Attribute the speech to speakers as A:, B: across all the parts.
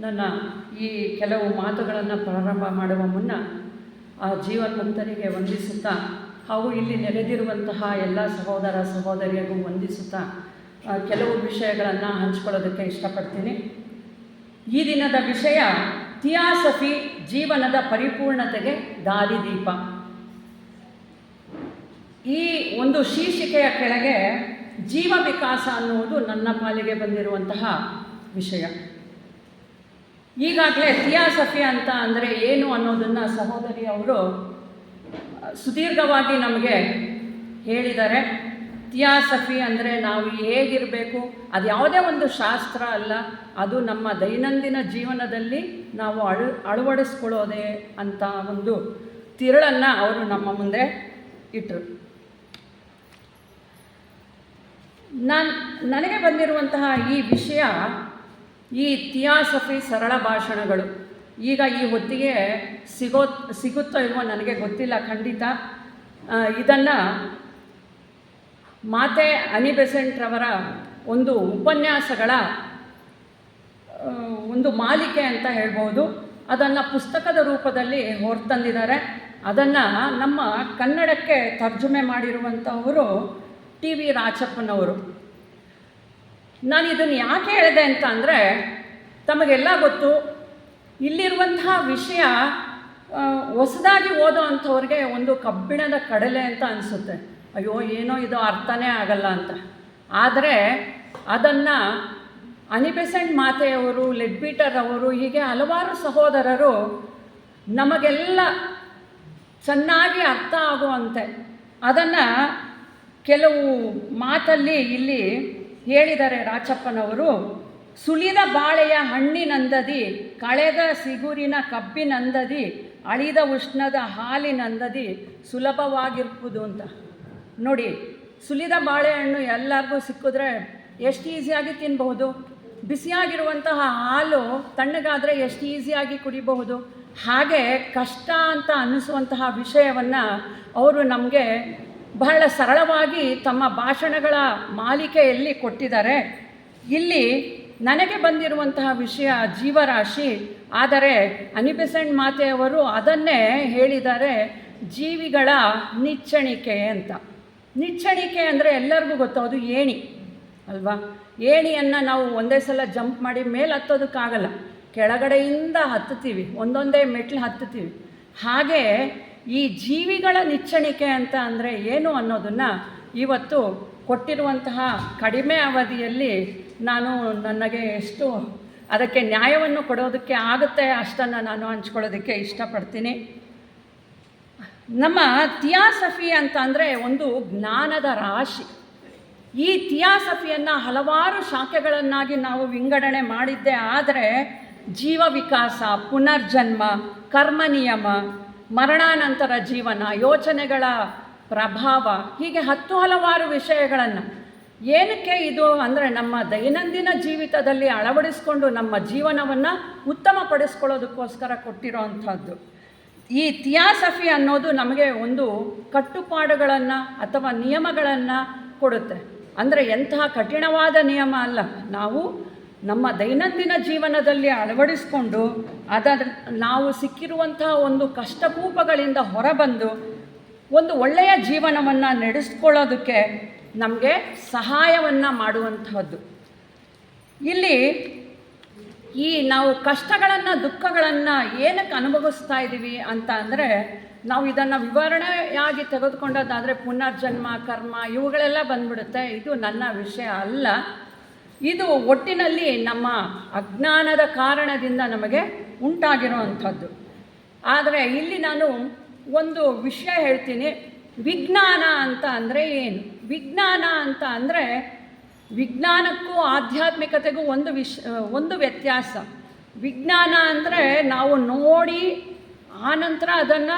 A: ನನ್ನ ಈ ಕೆಲವು ಮಾತುಗಳನ್ನು ಪ್ರಾರಂಭ ಮಾಡುವ ಮುನ್ನ ಆ ಜೀವನ್ಮುಕ್ತರಿಗೆ ವಂದಿಸುತ್ತಾ ಹಾಗೂ ಇಲ್ಲಿ ನೆರೆದಿರುವಂತಹ ಎಲ್ಲ ಸಹೋದರ ಸಹೋದರಿಯರಿಗೂ ವಂದಿಸುತ್ತಾ ಕೆಲವು ವಿಷಯಗಳನ್ನು ಹಂಚಿಕೊಳ್ಳೋದಕ್ಕೆ ಇಷ್ಟಪಡ್ತೀನಿ. ಈ ದಿನದ ವಿಷಯ ಥಿಯಾಸಫಿ ಜೀವನದ ಪರಿಪೂರ್ಣತೆಗೆ ದಾರಿದೀಪ. ಈ ಒಂದು ಶೀರ್ಷಿಕೆಯ ಕೆಳಗೆ ಜೀವ ವಿಕಾಸ ಅನ್ನುವುದು ನನ್ನ ಪಾಲಿಗೆ ಬಂದಿರುವಂತಹ ವಿಷಯ. ಈಗಾಗಲೇ ಥಿಯಾಸಫಿ ಅಂತ ಅಂದರೆ ಏನು ಅನ್ನೋದನ್ನು ಸಹೋದರಿ ಅವರು ಸುದೀರ್ಘವಾಗಿ ನಮಗೆ ಹೇಳಿದ್ದಾರೆ. ಥಿಯಾಸಫಿ ಅಂದರೆ ನಾವು ಹೇಗಿರಬೇಕು, ಅದು ಯಾವುದೇ ಒಂದು ಶಾಸ್ತ್ರ ಅಲ್ಲ, ಅದು ನಮ್ಮ ದೈನಂದಿನ ಜೀವನದಲ್ಲಿ ನಾವು ಅಳವಡಿಸ್ಕೊಳ್ಳೋದೇ ಅಂತ ಒಂದು ತಿರುಳನ್ನು ಅವರು ನಮ್ಮ ಮುಂದೆ ಇಟ್ಟರು. ನನಗೆ ಬಂದಿರುವಂತಹ ಈ ವಿಷಯ, ಈ ಥಿಯಾಸಫಿ ಸರಳ ಭಾಷಣಗಳು ಈಗ ಈ ಹೊತ್ತಿಗೆ ಸಿಗುತ್ತೋ ಇಲ್ವೋ ನನಗೆ ಗೊತ್ತಿಲ್ಲ, ಖಂಡಿತ. ಇದನ್ನು ಮಾತೆ ಅನಿ ಬೆಸೆಂಟ್ರವರ ಒಂದು ಉಪನ್ಯಾಸಗಳ ಒಂದು ಮಾಲಿಕೆ ಅಂತ ಹೇಳ್ಬೋದು. ಅದನ್ನು ಪುಸ್ತಕದ ರೂಪದಲ್ಲಿ ಹೊರತಂದಿದ್ದಾರೆ. ಅದನ್ನು ನಮ್ಮ ಕನ್ನಡಕ್ಕೆ ತರ್ಜುಮೆ ಮಾಡಿರುವಂಥವರು TV ರಾಚಪ್ಪನವರು. ನಾನು ಇದನ್ನು ಯಾಕೆ ಹೇಳಿದೆ ಅಂತ ಅಂದರೆ, ತಮಗೆಲ್ಲ ಗೊತ್ತು, ಇಲ್ಲಿರುವಂತಹ ವಿಷಯ ಹೊಸದಾಗಿ ಓದೋ ಅಂಥವ್ರಿಗೆ ಒಂದು ಕಬ್ಬಿಣದ ಕಡಲೆ ಅಂತ ಅನಿಸುತ್ತೆ. ಅಯ್ಯೋ ಏನೋ ಇದು ಅರ್ಥನೇ ಆಗಲ್ಲ ಅಂತ. ಆದರೆ ಅದನ್ನು ಅನಿ ಬೆಸೆಂಟ್ ಮಾತೆಯವರು, ಲೆಡ್ಬೀಟರ್ ಅವರು, ಹೀಗೆ ಹಲವಾರು ಸಹೋದರರು ನಮಗೆಲ್ಲ ಚೆನ್ನಾಗಿ ಅರ್ಥ ಆಗುವಂತೆ ಅದನ್ನು ಕೆಲವು ಮಾತಲ್ಲಿ ಇಲ್ಲಿ ಹೇಳಿದ್ದಾರೆ ರಾಚಪ್ಪನವರು. ಸುಲಿದ ಬಾಳೆಯ ಹಣ್ಣಿನಂದದಿ, ಕಳೆದ ಸಿಗುರಿನ ಕಬ್ಬಿನಂದದಿ, ಅಳಿದ ಉಷ್ಣದ ಹಾಲಿನಂದದಿ ಸುಲಭವಾಗಿರ್ಬೋದು ಅಂತ. ನೋಡಿ, ಸುಲಿದ ಬಾಳೆಹಣ್ಣು ಎಲ್ಲರಿಗೂ ಸಿಕ್ಕಿದ್ರೆ ಎಷ್ಟು ಈಸಿಯಾಗಿ ತಿನ್ನಬಹುದು. ಬಿಸಿಯಾಗಿರುವಂತಹ ಹಾಲು ತಣ್ಣಗಾದರೆ ಎಷ್ಟು ಈಸಿಯಾಗಿ ಕುಡಿಬಹುದು. ಹಾಗೆ ಕಷ್ಟ ಅಂತ ಅನ್ನಿಸುವಂತಹ ವಿಷಯವನ್ನು ಅವರು ನಮಗೆ ಬಹಳ ಸರಳವಾಗಿ ತಮ್ಮ ಭಾಷಣಗಳ ಮಾಲಿಕೆಯಲ್ಲಿ ಕೊಟ್ಟಿದ್ದಾರೆ. ಇಲ್ಲಿ ನನಗೆ ಬಂದಿರುವಂತಹ ವಿಷಯ ಜೀವರಾಶಿ, ಆದರೆ ಅನಿ ಬೆಸೆಂಟ್ ಮಾತೆಯವರು ಅದನ್ನೇ ಹೇಳಿದ್ದಾರೆ ಜೀವಿಗಳ ನಿಚ್ಚಣಿಕೆ ಅಂತ. ನಿಚ್ಚಣಿಕೆ ಅಂದರೆ ಎಲ್ಲರಿಗೂ ಗೊತ್ತು, ಅದು ಏಣಿ ಅಲ್ವಾ. ಏಣಿಯನ್ನು ನಾವು ಒಂದೇ ಸಲ ಜಂಪ್ ಮಾಡಿ ಮೇಲೆ ಹತ್ತೋದಕ್ಕಾಗಲ್ಲ, ಕೆಳಗಡೆಯಿಂದ ಹತ್ತುತ್ತೀವಿ, ಒಂದೊಂದೇ ಮೆಟ್ಲು ಹತ್ತುತ್ತೀವಿ. ಹಾಗೆ ಈ ಜೀವಿಗಳ ನಿಚ್ಚಣಿಕೆ ಅಂತ ಅಂದರೆ ಏನು ಅನ್ನೋದನ್ನು ಇವತ್ತು ಕೊಟ್ಟಿರುವಂತಹ ಕಡಿಮೆ ಅವಧಿಯಲ್ಲಿ ನನಗೆ ಎಷ್ಟು ಅದಕ್ಕೆ ನ್ಯಾಯವನ್ನು ಕೊಡೋದಕ್ಕೆ ಆಗುತ್ತೆ ಅಷ್ಟನ್ನು ನಾನು ಹಂಚ್ಕೊಳ್ಳೋದಕ್ಕೆ ಇಷ್ಟಪಡ್ತೀನಿ. ನಮ್ಮ ಥಿಯಾಸಫಿ ಅಂತ ಅಂದರೆ ಒಂದು ಜ್ಞಾನದ ರಾಶಿ. ಈ ಥಿಯಾಸಫಿಯನ್ನು ಹಲವಾರು ಶಾಖೆಗಳನ್ನಾಗಿ ನಾವು ವಿಂಗಡಣೆ ಮಾಡಿದ್ದೇ ಆದರೆ ಜೀವ ವಿಕಾಸ, ಪುನರ್ಜನ್ಮ, ಕರ್ಮ ನಿಯಮ, ಮರಣಾನಂತರ ಜೀವನ, ಯೋಚನೆಗಳ ಪ್ರಭಾವ, ಹೀಗೆ ಹಲವಾರು ವಿಷಯಗಳನ್ನು ಏನಕ್ಕೆ ಇದು ಅಂದರೆ ನಮ್ಮ ದೈನಂದಿನ ಜೀವಿತದಲ್ಲಿ ಅಳವಡಿಸ್ಕೊಂಡು ನಮ್ಮ ಜೀವನವನ್ನು ಉತ್ತಮಪಡಿಸ್ಕೊಳ್ಳೋದಕ್ಕೋಸ್ಕರ ಕೊಟ್ಟಿರೋ ಅಂಥದ್ದು. ಈ ಥಿಯಾಸಫಿ ಅನ್ನೋದು ನಮಗೆ ಒಂದು ಕಟ್ಟುಪಾಡುಗಳನ್ನು ಅಥವಾ ನಿಯಮಗಳನ್ನು ಕೊಡುತ್ತೆ. ಅಂದರೆ ಎಂತಹ ಕಠಿಣವಾದ ನಿಯಮ ಅಲ್ಲ, ನಾವು ನಮ್ಮ ದೈನಂದಿನ ಜೀವನದಲ್ಲಿ ಅಳವಡಿಸ್ಕೊಂಡು ನಾವು ಸಿಕ್ಕಿರುವಂತಹ ಒಂದು ಕಷ್ಟಕೂಪಗಳಿಂದ ಹೊರಬಂದು ಒಂದು ಒಳ್ಳೆಯ ಜೀವನವನ್ನು ನಡೆಸ್ಕೊಳ್ಳೋದಕ್ಕೆ ನಮಗೆ ಸಹಾಯವನ್ನು ಮಾಡುವಂತಹದ್ದು. ಇಲ್ಲಿ ಈ ನಾವು ಕಷ್ಟಗಳನ್ನು, ದುಃಖಗಳನ್ನು ಏನಕ್ಕೆ ಅನುಭವಿಸ್ತಾ ಇದ್ದೀವಿ ಅಂತ ಅಂದರೆ, ನಾವು ಇದನ್ನು ವಿವರಣೆಯಾಗಿ ತೆಗೆದುಕೊಂಡದ್ದಾದರೆ ಪುನರ್ಜನ್ಮ, ಕರ್ಮ ಇವುಗಳೆಲ್ಲ ಬಂದ್ಬಿಡುತ್ತೆ. ಇದು ನನ್ನ ವಿಷಯ ಅಲ್ಲ. ಇದು ಒಟ್ಟಿನಲ್ಲಿ ನಮ್ಮ ಅಜ್ಞಾನದ ಕಾರಣದಿಂದ ನಮಗೆ ಉಂಟಾಗಿರುವಂಥದ್ದು. ಆದರೆ ಇಲ್ಲಿ ನಾನು ಒಂದು ವಿಷಯ ಹೇಳ್ತೀನಿ. ವಿಜ್ಞಾನ ಅಂತ ಅಂದರೆ ಏನು? ವಿಜ್ಞಾನ ಅಂತ ಅಂದರೆ ವಿಜ್ಞಾನಕ್ಕೂ ಆಧ್ಯಾತ್ಮಿಕತೆಗೂ ಒಂದು ವ್ಯತ್ಯಾಸ. ವಿಜ್ಞಾನ ಅಂದರೆ ನಾವು ನೋಡಿ ಆನಂತರ ಅದನ್ನು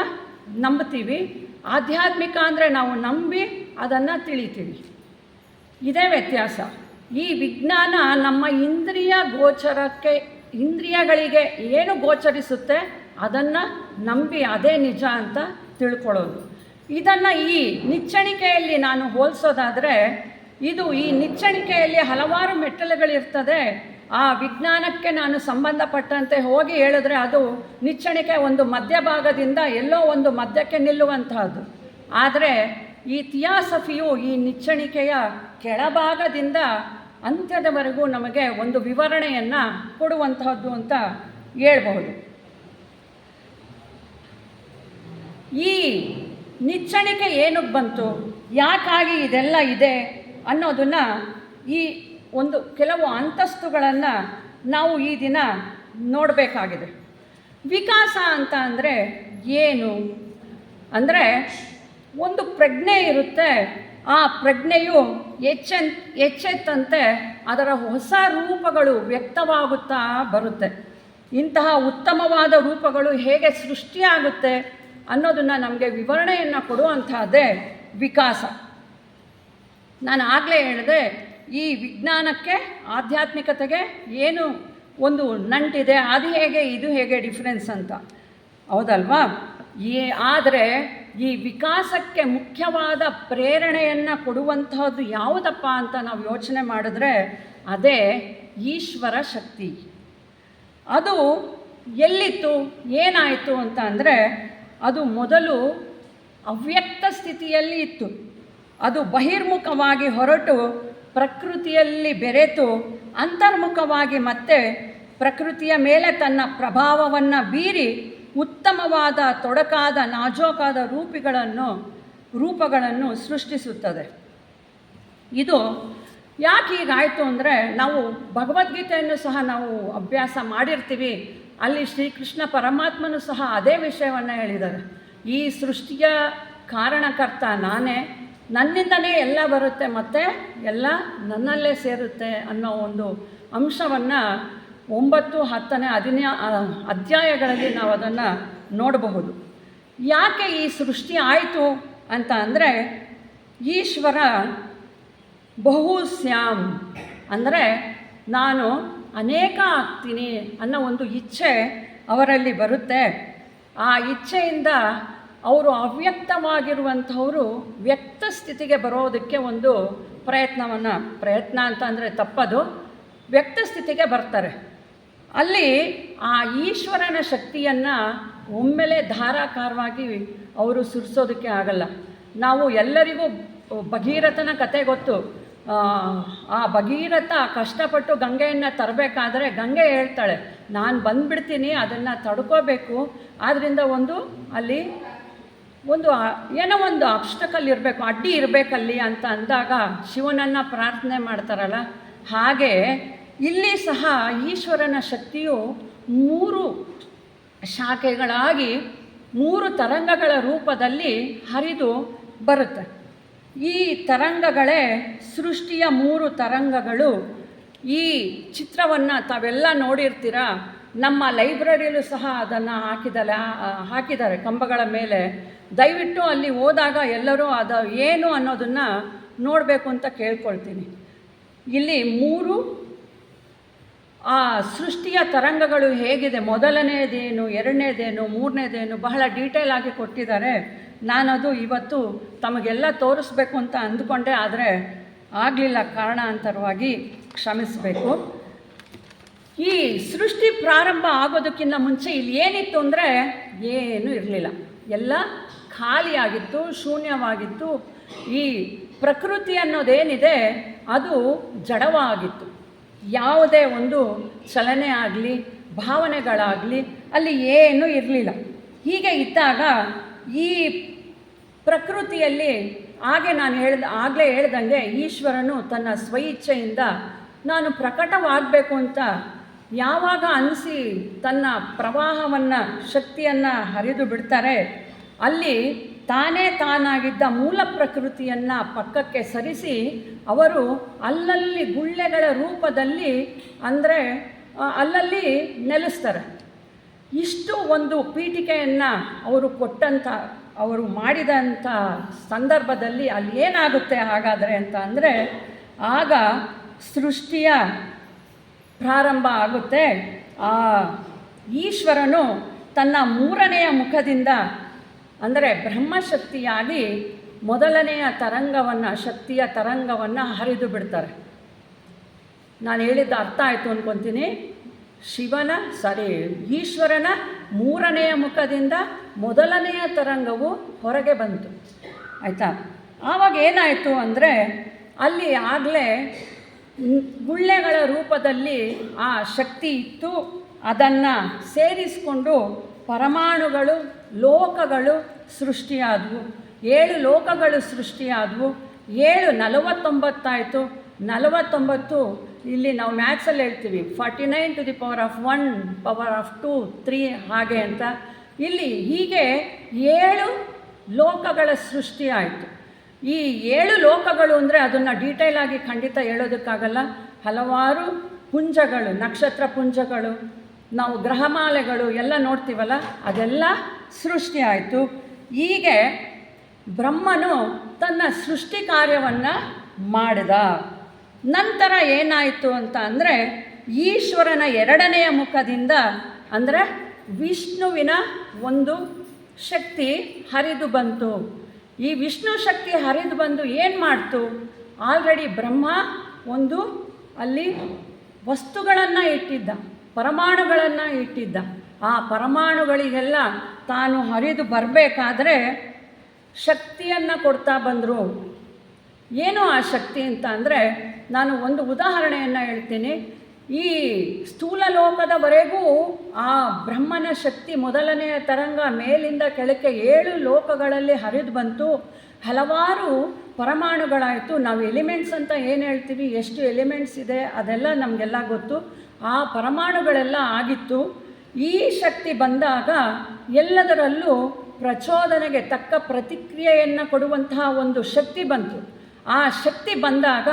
A: ನಂಬ್ತೀವಿ. ಆಧ್ಯಾತ್ಮಿಕ ಅಂದರೆ ನಾವು ನಂಬಿ ಅದನ್ನು ತಿಳಿತೀವಿ. ಇದೇ ವ್ಯತ್ಯಾಸ. ಈ ವಿಜ್ಞಾನ ನಮ್ಮ ಇಂದ್ರಿಯಗಳಿಗೆ ಏನು ಗೋಚರಿಸುತ್ತೆ ಅದನ್ನು ನಂಬಿ ಅದೇ ನಿಜ ಅಂತ ತಿಳ್ಕೊಳ್ಳೋದು. ಇದನ್ನು ಈ ನಿಚ್ಚಣಿಕೆಯಲ್ಲಿ ನಾನು ಹೋಲಿಸೋದಾದರೆ, ಈ ನಿಚ್ಚಣಿಕೆಯಲ್ಲಿ ಹಲವಾರು ಮೆಟ್ಟಲುಗಳಿರ್ತದೆ. ಆ ವಿಜ್ಞಾನಕ್ಕೆ ನಾನು ಸಂಬಂಧಪಟ್ಟಂತೆ ಹೋಗಿ ಹೇಳಿದ್ರೆ ಅದು ನಿಚ್ಚಣಿಕೆ ಒಂದು ಮಧ್ಯಭಾಗದಿಂದ ಎಲ್ಲೋ ಒಂದು ಮಧ್ಯಕ್ಕೆ ನಿಲ್ಲುವಂತಹದ್ದು. ಆದರೆ ಈ ಥಿಯಾಸಫಿಯು ಈ ನಿಚ್ಚಣಿಕೆಯ ಕೆಳಭಾಗದಿಂದ ಅಂತ್ಯದವರೆಗೂ ನಮಗೆ ಒಂದು ವಿವರಣೆಯನ್ನು ಕೊಡುವಂತಹದ್ದು ಅಂತ ಹೇಳ್ಬಹುದು. ಈ ನಿಚ್ಚಣಿಕೆ ಏನಕ್ಕೆ ಬಂತು, ಯಾಕಾಗಿ ಇದೆಲ್ಲ ಇದೆ ಅನ್ನೋದನ್ನು ಈ ಒಂದು ಕೆಲವು ಅಂತಸ್ತುಗಳನ್ನು ನಾವು ಈ ದಿನ ನೋಡಬೇಕಾಗಿದೆ. ವಿಕಾಸ ಅಂತ ಅಂದರೆ ಏನು ಅಂದರೆ, ಒಂದು ಪ್ರಜ್ಞೆ ಇರುತ್ತೆ, ಆ ಪ್ರಜ್ಞೆಯು ಹೆಚ್ಚೆತ್ತಂತೆ ಅದರ ಹೊಸ ರೂಪಗಳು ವ್ಯಕ್ತವಾಗುತ್ತಾ ಬರುತ್ತೆ. ಇಂತಹ ಉತ್ತಮವಾದ ರೂಪಗಳು ಹೇಗೆ ಸೃಷ್ಟಿಯಾಗುತ್ತೆ ಅನ್ನೋದನ್ನು ನಮಗೆ ವಿವರಣೆಯನ್ನು ಕೊಡುವಂತಹದ್ದೇ ವಿಕಾಸ. ನಾನು ಆಗಲೇ ಹೇಳಿದೆ, ಈ ವಿಜ್ಞಾನಕ್ಕೆ ಆಧ್ಯಾತ್ಮಿಕತೆಗೆ ಏನು ಒಂದು ನಂಟಿದೆ, ಅದು ಹೇಗೆ ಇದು ಹೇಗೆ ಡಿಫ್ರೆನ್ಸ್ ಅಂತ, ಹೌದಲ್ವಾ? ಆದರೆ ಈ ವಿಕಾಸಕ್ಕೆ ಮುಖ್ಯವಾದ ಪ್ರೇರಣೆಯನ್ನು ಕೊಡುವಂತಹದ್ದು ಯಾವುದಪ್ಪ ಅಂತ ನಾವು ಯೋಚನೆ ಮಾಡಿದ್ರೆ ಅದೇ ಈಶ್ವರ ಶಕ್ತಿ. ಅದು ಎಲ್ಲಿತ್ತು, ಏನಾಯಿತು ಅಂತ ಅಂದರೆ, ಅದು ಮೊದಲು ಅವ್ಯಕ್ತ ಸ್ಥಿತಿಯಲ್ಲಿ ಇತ್ತು. ಅದು ಬಹಿರ್ಮುಖವಾಗಿ ಹೊರಟು ಪ್ರಕೃತಿಯಲ್ಲಿ ಬೆರೆತು ಅಂತರ್ಮುಖವಾಗಿ ಮತ್ತೆ ಪ್ರಕೃತಿಯ ಮೇಲೆ ತನ್ನ ಪ್ರಭಾವವನ್ನು ಬೀರಿ ಉತ್ತಮವಾದ ತೊಡಕಾದ ನಾಜೂಕಾದ ರೂಪಗಳನ್ನು ಸೃಷ್ಟಿಸುತ್ತದೆ. ಇದು ಯಾಕೆ ಹೀಗಾಯಿತು ಅಂದರೆ, ನಾವು ಭಗವದ್ಗೀತೆಯನ್ನು ಸಹ ನಾವು ಅಭ್ಯಾಸ ಮಾಡಿರ್ತೀವಿ. ಅಲ್ಲಿ ಶ್ರೀಕೃಷ್ಣ ಪರಮಾತ್ಮನೂ ಸಹ ಅದೇ ವಿಷಯವನ್ನು ಹೇಳಿದ್ದಾರೆ. ಈ ಸೃಷ್ಟಿಯ ಕಾರಣಕರ್ತ ನಾನೇ, ನನ್ನಿಂದಲೇ ಎಲ್ಲ ಬರುತ್ತೆ ಮತ್ತು ಎಲ್ಲ ನನ್ನಲ್ಲೇ ಸೇರುತ್ತೆ ಅನ್ನೋ ಒಂದು ಅಂಶವನ್ನು 9, 10, ಅಧ್ಯಾಯಗಳಲ್ಲಿ ನಾವು ಅದನ್ನು ನೋಡಬಹುದು. ಯಾಕೆ ಈ ಸೃಷ್ಟಿ ಆಯಿತು ಅಂತ ಅಂದರೆ, ಈಶ್ವರ ಬಹುಶ್ಯಾಮ್ ಅಂದರೆ ನಾನು ಅನೇಕ ಆಗ್ತೀನಿ ಅನ್ನೋ ಒಂದು ಇಚ್ಛೆ ಅವರಲ್ಲಿ ಬರುತ್ತೆ. ಆ ಇಚ್ಛೆಯಿಂದ ಅವರು ಅವ್ಯಕ್ತವಾಗಿರುವಂಥವರು ವ್ಯಕ್ತ ಸ್ಥಿತಿಗೆ ಬರೋದಕ್ಕೆ ಒಂದು ಪ್ರಯತ್ನ ಅಂತ ಅಂದರೆ ತಪ್ಪದು, ವ್ಯಕ್ತ ಸ್ಥಿತಿಗೆ ಬರ್ತಾರೆ. ಅಲ್ಲಿ ಆ ಈಶ್ವರನ ಶಕ್ತಿಯನ್ನು ಒಮ್ಮೆಲೆ ಧಾರಾಕಾರವಾಗಿ ಅವರು ಸುರಿಸೋದಕ್ಕೆ ಆಗಲ್ಲ. ನಾವು ಎಲ್ಲರಿಗೂ ಭಗೀರಥನ ಕತೆ ಗೊತ್ತು. ಆ ಭಗೀರಥ ಕಷ್ಟಪಟ್ಟು ಗಂಗೆಯನ್ನು ತರಬೇಕಾದ್ರೆ ಗಂಗೆ ಹೇಳ್ತಾಳೆ, ನಾನು ಬಂದುಬಿಡ್ತೀನಿ, ಅದನ್ನು ತಡ್ಕೋಬೇಕು, ಆದ್ದರಿಂದ ಅಲ್ಲಿ ಏನೋ ಒಂದು ಆಬ್ಸ್ಟಕಲ್ ಇರಬೇಕು, ಅಡ್ಡಿ ಇರಬೇಕಲ್ಲಿ ಅಂತ ಅಂದಾಗ ಶಿವನನ್ನು ಪ್ರಾರ್ಥನೆ ಮಾಡ್ತಾರಲ್ಲ, ಹಾಗೆ ಇಲ್ಲಿ ಸಹ ಈಶ್ವರನ ಶಕ್ತಿಯು 3 ಶಾಖೆಗಳಾಗಿ 3 ತರಂಗಗಳ ರೂಪದಲ್ಲಿ ಹರಿದು ಬರುತ್ತೆ. ಈ ತರಂಗಗಳೇ ಸೃಷ್ಟಿಯ 3 ತರಂಗಗಳು. ಈ ಚಿತ್ರವನ್ನು ತಾವೆಲ್ಲ ನೋಡಿರ್ತೀರ, ನಮ್ಮ ಲೈಬ್ರರಿಯಲ್ಲೂ ಸಹ ಅದನ್ನು ಹಾಕಿದ್ದಾರೆ ಕಂಬಗಳ ಮೇಲೆ. ದಯವಿಟ್ಟು ಅಲ್ಲಿ ಹೋದಾಗ ಎಲ್ಲರೂ ಅದು ಏನು ಅನ್ನೋದನ್ನು ನೋಡಬೇಕು ಅಂತ ಕೇಳ್ಕೊಳ್ತೀನಿ. ಇಲ್ಲಿ 3 ಆ ಸೃಷ್ಟಿಯ ತರಂಗಗಳು ಹೇಗಿದೆ, ಮೊದಲನೇದೇನು, ಎರಡನೇದೇನು, ಮೂರನೇದೇನು ಬಹಳ ಡೀಟೇಲ್ ಆಗಿ ಕೊಟ್ಟಿದ್ದಾರೆ. ನಾನದು ಇವತ್ತು ತಮಗೆಲ್ಲ ತೋರಿಸ್ಬೇಕು ಅಂತ ಅಂದುಕೊಂಡೆ, ಆದರೆ ಆಗಲಿಲ್ಲ, ಕಾರಣಾಂತರವಾಗಿ ಕ್ಷಮಿಸಬೇಕು. ಈ ಸೃಷ್ಟಿ ಪ್ರಾರಂಭ ಆಗೋದಕ್ಕಿಂತ ಮುಂಚೆ ಇಲ್ಲಿ ಏನಿತ್ತು ಅಂದರೆ ಏನೂ ಇರಲಿಲ್ಲ, ಎಲ್ಲ ಖಾಲಿಯಾಗಿತ್ತು, ಶೂನ್ಯವಾಗಿತ್ತು. ಈ ಪ್ರಕೃತಿ ಅನ್ನೋದೇನಿದೆ ಅದು ಜಡವಾಗಿತ್ತು. ಯಾವುದೇ ಒಂದು ಚಲನೆ ಆಗಲಿ ಭಾವನೆಗಳಾಗಲಿ ಅಲ್ಲಿ ಏನೂ ಇರಲಿಲ್ಲ. ಹೀಗೆ ಇದ್ದಾಗ ಈ ಪ್ರಕೃತಿಯಲ್ಲಿ ಆಗಲೇ ಹೇಳ್ದಂಗೆ ಈಶ್ವರನು ತನ್ನ ಸ್ವಇಚ್ಛೆಯಿಂದ ನಾನು ಪ್ರಕಟವಾಗಬೇಕು ಅಂತ ಯಾವಾಗ ಅನಿಸಿ ತನ್ನ ಪ್ರವಾಹವನ್ನು ಶಕ್ತಿಯನ್ನು ಹರಿದು ಬಿಡ್ತಾರೆ, ಅಲ್ಲಿ ತಾನಾಗಿದ್ದ ಮೂಲ ಪ್ರಕೃತಿಯನ್ನು ಪಕ್ಕಕ್ಕೆ ಸರಿಸಿ ಅವರು ಅಲ್ಲಲ್ಲಿ ಗುಳ್ಳೆಗಳ ರೂಪದಲ್ಲಿ ಅಂದರೆ ಅಲ್ಲಲ್ಲಿ ನೆಲೆಸ್ತಾರೆ. ಇಷ್ಟು ಒಂದು ಪೀಠಿಕೆಯನ್ನು ಅವರು ಮಾಡಿದಂಥ ಸಂದರ್ಭದಲ್ಲಿ ಅಲ್ಲಿ ಏನಾಗುತ್ತೆ ಹಾಗಾದರೆ ಅಂತ ಅಂದರೆ, ಆಗ ಸೃಷ್ಟಿಯ ಪ್ರಾರಂಭ ಆಗುತ್ತೆ. ಆ ಈಶ್ವರನು ತನ್ನ 3ನೆಯ ಮುಖದಿಂದ ಅಂದರೆ ಬ್ರಹ್ಮಶಕ್ತಿಯಾಗಿ ಮೊದಲನೆಯ ಶಕ್ತಿಯ ತರಂಗವನ್ನು ಹರಿದು ಬಿಡ್ತಾರೆ. ನಾನು ಹೇಳಿದ್ದ ಅರ್ಥ ಆಯಿತು ಅಂದ್ಕೊತೀನಿ. ಈಶ್ವರನ ಮೂರನೆಯ ಮುಖದಿಂದ ಮೊದಲನೆಯ ತರಂಗವು ಹೊರಗೆ ಬಂತು, ಆಯಿತಾ. ಆವಾಗ ಏನಾಯಿತು ಅಂದರೆ ಅಲ್ಲಿ ಆಗಲೇ ಗುಳ್ಳೆಗಳ ರೂಪದಲ್ಲಿ ಆ ಶಕ್ತಿ ಇತ್ತು. ಅದನ್ನು ಸೇರಿಸಿಕೊಂಡು ಪರಮಾಣುಗಳು, ಲೋಕಗಳು ಸೃಷ್ಟಿಯಾದವು. 7 ಲೋಕಗಳು ಸೃಷ್ಟಿಯಾದವು. 7 49 49 ಇಲ್ಲಿ ನಾವು ಮ್ಯಾಥ್ಸಲ್ಲಿ ಹೇಳ್ತೀವಿ 49 to the power of 1 power of 2 3 ಹಾಗೆ ಅಂತ. ಇಲ್ಲಿ ಹೀಗೆ 7 ಲೋಕಗಳ ಸೃಷ್ಟಿಯಾಯಿತು. ಈ 7 ಲೋಕಗಳು ಅಂದರೆ ಅದನ್ನು ಡೀಟೇಲ್ ಆಗಿ ಖಂಡಿತ ಹೇಳೋದಕ್ಕಾಗಲ್ಲ. ಹಲವಾರು ಪುಂಜಗಳು, ನಕ್ಷತ್ರ ಪುಂಜಗಳು, ನಾವು ಗ್ರಹಮಾಲೆಗಳು ಎಲ್ಲ ನೋಡ್ತೀವಲ್ಲ, ಅದೆಲ್ಲ ಸೃಷ್ಟಿಯಾಯಿತು. ಹೀಗೆ ಬ್ರಹ್ಮನು ತನ್ನ ಸೃಷ್ಟಿ ಕಾರ್ಯವನ್ನು ಮಾಡಿದ. ನಂತರ ಏನಾಯಿತು ಅಂತ ಅಂದರೆ ಈಶ್ವರನ ಎರಡನೆಯ ಮುಖದಿಂದ ಅಂದರೆ ವಿಷ್ಣುವಿನ ಒಂದು ಶಕ್ತಿ ಹರಿದು ಬಂತು. ಈ ವಿಷ್ಣು ಶಕ್ತಿ ಹರಿದು ಬಂದು ಏನು ಮಾಡ್ತು, ಆಲ್ರೆಡಿ ಬ್ರಹ್ಮ ಒಂದು ಅಲ್ಲಿ ವಸ್ತುಗಳನ್ನು ಇಟ್ಟಿದ್ದ, ಪರಮಾಣುಗಳನ್ನು ಇಟ್ಟಿದ್ದ. ಆ ಪರಮಾಣುಗಳಿಗೆಲ್ಲ ತಾನು ಹರಿದು ಬರಬೇಕಾದ್ರೆ ಶಕ್ತಿಯನ್ನು ಕೊಡ್ತಾ ಬಂದರು. ಏನು ಆ ಶಕ್ತಿ ಅಂತ ಅಂದರೆ, ನಾನು ಒಂದು ಉದಾಹರಣೆಯನ್ನು ಹೇಳ್ತೀನಿ. ಈ ಸ್ಥೂಲ ಲೋಕದವರೆಗೂ ಆ ಬ್ರಹ್ಮನ ಶಕ್ತಿ ಮೊದಲನೆಯ ತರಂಗ ಮೇಲಿಂದ ಕೆಳಕ್ಕೆ 7 ಲೋಕಗಳಲ್ಲಿ ಹರಿದು ಬಂತು. ಹಲವಾರು ಪರಮಾಣುಗಳಾಯಿತು. ನಾವು ಎಲಿಮೆಂಟ್ಸ್ ಅಂತ ಏನು ಹೇಳ್ತೀವಿ, ಎಷ್ಟು ಎಲಿಮೆಂಟ್ಸ್ ಇದೆ ಅದೆಲ್ಲ ನಮಗೆಲ್ಲ ಗೊತ್ತು. ಆ ಪರಮಾಣುಗಳೆಲ್ಲ ಆಗಿತ್ತು. ಈ ಶಕ್ತಿ ಬಂದಾಗ ಎಲ್ಲದರಲ್ಲೂ ಪ್ರಚೋದನೆಗೆ ತಕ್ಕ ಪ್ರತಿಕ್ರಿಯೆಯನ್ನು ಕೊಡುವಂತಹ ಒಂದು ಶಕ್ತಿ ಬಂತು. ಆ ಶಕ್ತಿ ಬಂದಾಗ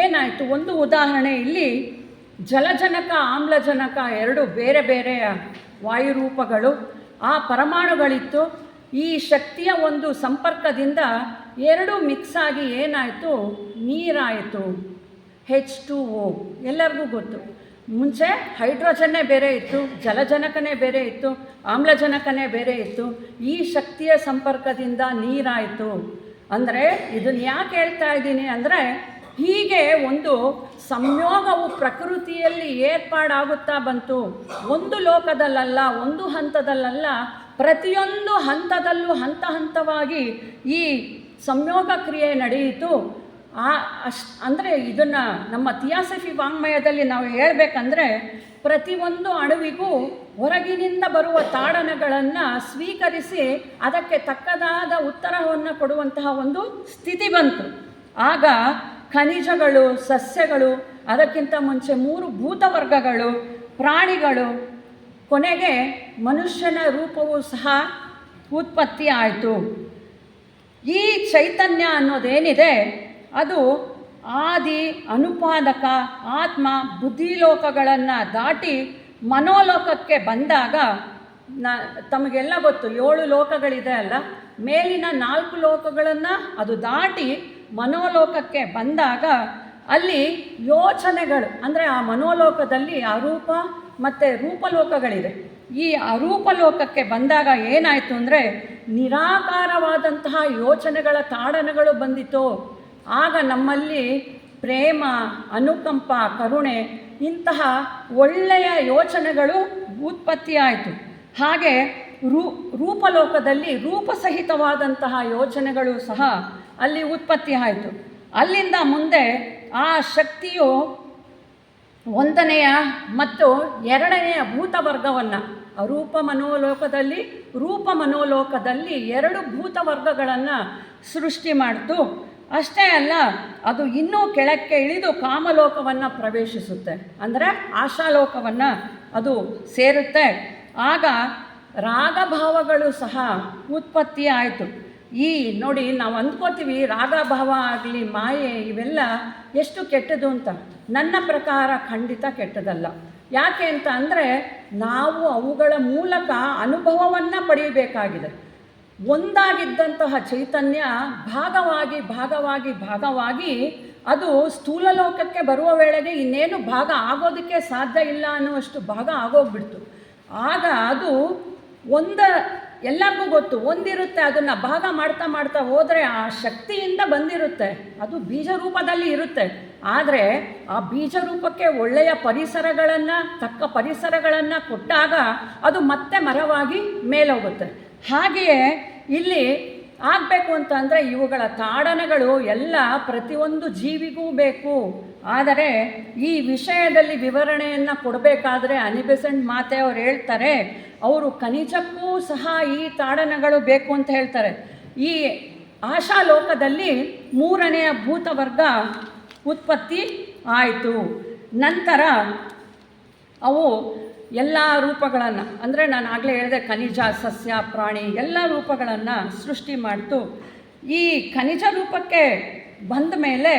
A: ಏನಾಯಿತು, ಒಂದು ಉದಾಹರಣೆ ಇಲ್ಲಿ ಜಲಜನಕ, ಆಮ್ಲಜನಕ 2 ಬೇರೆ ಬೇರೆಯ ವಾಯುರೂಪಗಳು, ಆ ಪರಮಾಣುಗಳಿತ್ತು. ಈ ಶಕ್ತಿಯ ಒಂದು ಸಂಪರ್ಕದಿಂದ 2 ಮಿಕ್ಸ್ ಆಗಿ ಏನಾಯಿತು, ನೀರಾಯಿತು, H2O. ಎಲ್ಲರಿಗೂ ಗೊತ್ತು. ಮುಂಚೆ ಹೈಡ್ರೋಜನ್ನೇ ಬೇರೆ ಇತ್ತು, ಜಲಜನಕನೇ ಬೇರೆ ಇತ್ತು, ಆಮ್ಲಜನಕನೇ ಬೇರೆ ಇತ್ತು. ಈ ಶಕ್ತಿಯ ಸಂಪರ್ಕದಿಂದ ನೀರಾಯಿತು. ಅಂದರೆ ಇದನ್ನು ಯಾಕೆ ಹೇಳ್ತಾ ಇದ್ದೀನಿ ಅಂದರೆ, ಹೀಗೆ ಒಂದು ಸಂಯೋಗವು ಪ್ರಕೃತಿಯಲ್ಲಿ ಏರ್ಪಾಡಾಗುತ್ತಾ ಬಂತು. ಒಂದು ಲೋಕದಲ್ಲಲ್ಲ, ಒಂದು ಹಂತದಲ್ಲಲ್ಲ, ಪ್ರತಿಯೊಂದು ಹಂತದಲ್ಲೂ ಹಂತ ಹಂತವಾಗಿ ಈ ಸಂಯೋಗ ಕ್ರಿಯೆ ನಡೆಯಿತು. ಅಂದರೆ ಇದನ್ನು ನಮ್ಮ ಥಿಯಾಸಫಿ ವಾಂಗ್ಮಯದಲ್ಲಿ ನಾವು ಹೇಳಬೇಕಂದ್ರೆ, ಪ್ರತಿಯೊಂದು ಅಣುವಿಗೂ ಹೊರಗಿನಿಂದ ಬರುವ ತಾಡನಗಳನ್ನು ಸ್ವೀಕರಿಸಿ ಅದಕ್ಕೆ ತಕ್ಕದಾದ ಉತ್ತರವನ್ನು ಕೊಡುವಂತಹ ಒಂದು ಸ್ಥಿತಿ ಬಂತು. ಆಗ ಖನಿಜಗಳು, ಸಸ್ಯಗಳು, ಅದಕ್ಕಿಂತ ಮುಂಚೆ 3 ಭೂತವರ್ಗಗಳು, ಪ್ರಾಣಿಗಳು, ಕೊನೆಗೆ ಮನುಷ್ಯನ ರೂಪವೂ ಸಹ ಉತ್ಪತ್ತಿ ಆಯಿತು. ಈ ಚೈತನ್ಯ ಅನ್ನೋದೇನಿದೆ ಅದು ಆದಿ, ಅನುಪಾದಕ, ಆತ್ಮ, ಬುದ್ಧಿಲೋಕಗಳನ್ನು ದಾಟಿ ಮನೋಲೋಕಕ್ಕೆ ಬಂದಾಗ ತಮಗೆಲ್ಲ ಗೊತ್ತು 7 ಲೋಕಗಳಿದೆ ಅಲ್ಲ, ಮೇಲಿನ 4 ಲೋಕಗಳನ್ನು ಅದು ದಾಟಿ ಮನೋಲೋಕಕ್ಕೆ ಬಂದಾಗ ಅಲ್ಲಿ ಯೋಚನೆಗಳು, ಅಂದರೆ ಆ ಮನೋಲೋಕದಲ್ಲಿ ಅರೂಪ ಮತ್ತು ರೂಪಲೋಕಗಳಿದೆ. ಈ ಅರೂಪಲೋಕಕ್ಕೆ ಬಂದಾಗ ಏನಾಯಿತು ಅಂದರೆ ನಿರಾಕಾರವಾದಂತಹ ಯೋಚನೆಗಳ ತಾಡನಗಳು ಬಂದಿತು. ಆಗ ನಮ್ಮಲ್ಲಿ ಪ್ರೇಮ, ಅನುಕಂಪ, ಕರುಣೆ ಇಂತಹ ಒಳ್ಳೆಯ ಯೋಚನೆಗಳು ಉತ್ಪತ್ತಿಯಾಯಿತು. ಹಾಗೆ ರೂಪಲೋಕದಲ್ಲಿ ರೂಪಸಹಿತವಾದಂತಹ ಯೋಚನೆಗಳು ಸಹ ಅಲ್ಲಿ ಉತ್ಪತ್ತಿ ಆಯಿತು. ಅಲ್ಲಿಂದ ಮುಂದೆ ಆ ಶಕ್ತಿಯು 1ನೆಯ ಮತ್ತು 2ನೆಯ ಭೂತವರ್ಗವನ್ನು ಅರೂಪ ಮನೋಲೋಕದಲ್ಲಿ, ರೂಪ ಮನೋಲೋಕದಲ್ಲಿ 2 ಭೂತವರ್ಗಗಳನ್ನು ಸೃಷ್ಟಿ ಮಾಡಿತು. ಅಷ್ಟೇ ಅಲ್ಲ, ಅದು ಇನ್ನೂ ಕೆಳಕ್ಕೆ ಇಳಿದು ಕಾಮಲೋಕವನ್ನು ಪ್ರವೇಶಿಸುತ್ತೆ, ಅಂದರೆ ಆಶಾಲೋಕವನ್ನು ಅದು ಸೇರುತ್ತೆ. ಆಗ ರಾಗಭಾವಗಳು ಸಹ ಉತ್ಪತ್ತಿ ಆಯಿತು. ಈ ನೋಡಿ, ನಾವು ಅಂದ್ಕೋತೀವಿ ರಾಗಭಾವ ಆಗಲಿ, ಮಾಯೆ ಇವೆಲ್ಲ ಎಷ್ಟು ಕೆಟ್ಟದು ಅಂತ. ನನ್ನ ಪ್ರಕಾರ ಖಂಡಿತ ಕೆಟ್ಟದಲ್ಲ. ಯಾಕೆ ಅಂತ ಅಂದರೆ ನಾವು ಅವುಗಳ ಮೂಲಕ ಅನುಭವವನ್ನು ಪಡೆಯಬೇಕಾಗಿದೆ. ಒಂದಾಗಿದ್ದಂತಹ ಚೈತನ್ಯ ಭಾಗವಾಗಿ ಭಾಗವಾಗಿ ಭಾಗವಾಗಿ ಅದು ಸ್ಥೂಲ ಲೋಕಕ್ಕೆ ಬರುವ ವೇಳೆಗೆ ಇನ್ನೇನು ಭಾಗ ಆಗೋದಕ್ಕೆ ಸಾಧ್ಯ ಇಲ್ಲ ಅನ್ನುವಷ್ಟು ಭಾಗ ಆಗೋಗ್ಬಿಡ್ತು. ಆಗ ಅದು ಎಲ್ಲರಿಗೂ ಗೊತ್ತು ಒಂದಿರುತ್ತೆ, ಅದನ್ನು ಭಾಗ ಮಾಡ್ತಾ ಮಾಡ್ತಾ ಹೋದರೆ ಆ ಶಕ್ತಿಯಿಂದ ಬಂದಿರುತ್ತೆ, ಅದು ಬೀಜ ರೂಪದಲ್ಲಿ ಇರುತ್ತೆ. ಆದರೆ ಆ ಬೀಜ ರೂಪಕ್ಕೆ ಒಳ್ಳೆಯ ಪರಿಸರಗಳನ್ನು, ತಕ್ಕ ಪರಿಸರಗಳನ್ನು ಕೊಟ್ಟಾಗ ಅದು ಮತ್ತೆ ಮರವಾಗಿ ಮೇಲೋಗುತ್ತೆ. ಹಾಗೆಯೇ ಇಲ್ಲಿ ಆಗಬೇಕು ಅಂತಂದರೆ ಇವುಗಳ ತಾಡನಗಳು ಎಲ್ಲ ಪ್ರತಿಯೊಂದು ಜೀವಿಗೂ ಬೇಕು. ಆದರೆ ಈ ವಿಷಯದಲ್ಲಿ ವಿವರಣೆಯನ್ನು ಕೊಡಬೇಕಾದ್ರೆ ಅನಿ ಬೆಸೆಂಟ್ ಮಾತೆ ಅವ್ರು ಹೇಳ್ತಾರೆ, ಅವರು ಖನಿಜಕ್ಕೂ ಸಹ ಈ ತಾಡನಗಳು ಬೇಕು ಅಂತ ಹೇಳ್ತಾರೆ. ಈ ಆಶಾಲೋಕದಲ್ಲಿ 3ನೆಯ ಭೂತವರ್ಗ ಉತ್ಪತ್ತಿ ಆಯಿತು. ನಂತರ ಅವು ಎಲ್ಲ ರೂಪಗಳನ್ನು, ಅಂದರೆ ನಾನು ಆಗಲೇ ಹೇಳಿದೆ ಖನಿಜ, ಸಸ್ಯ, ಪ್ರಾಣಿ ಎಲ್ಲ ರೂಪಗಳನ್ನು ಸೃಷ್ಟಿ ಮಾಡ್ತು. ಈ ಖನಿಜ ರೂಪಕ್ಕೆ ಬಂದ ಮೇಲೆ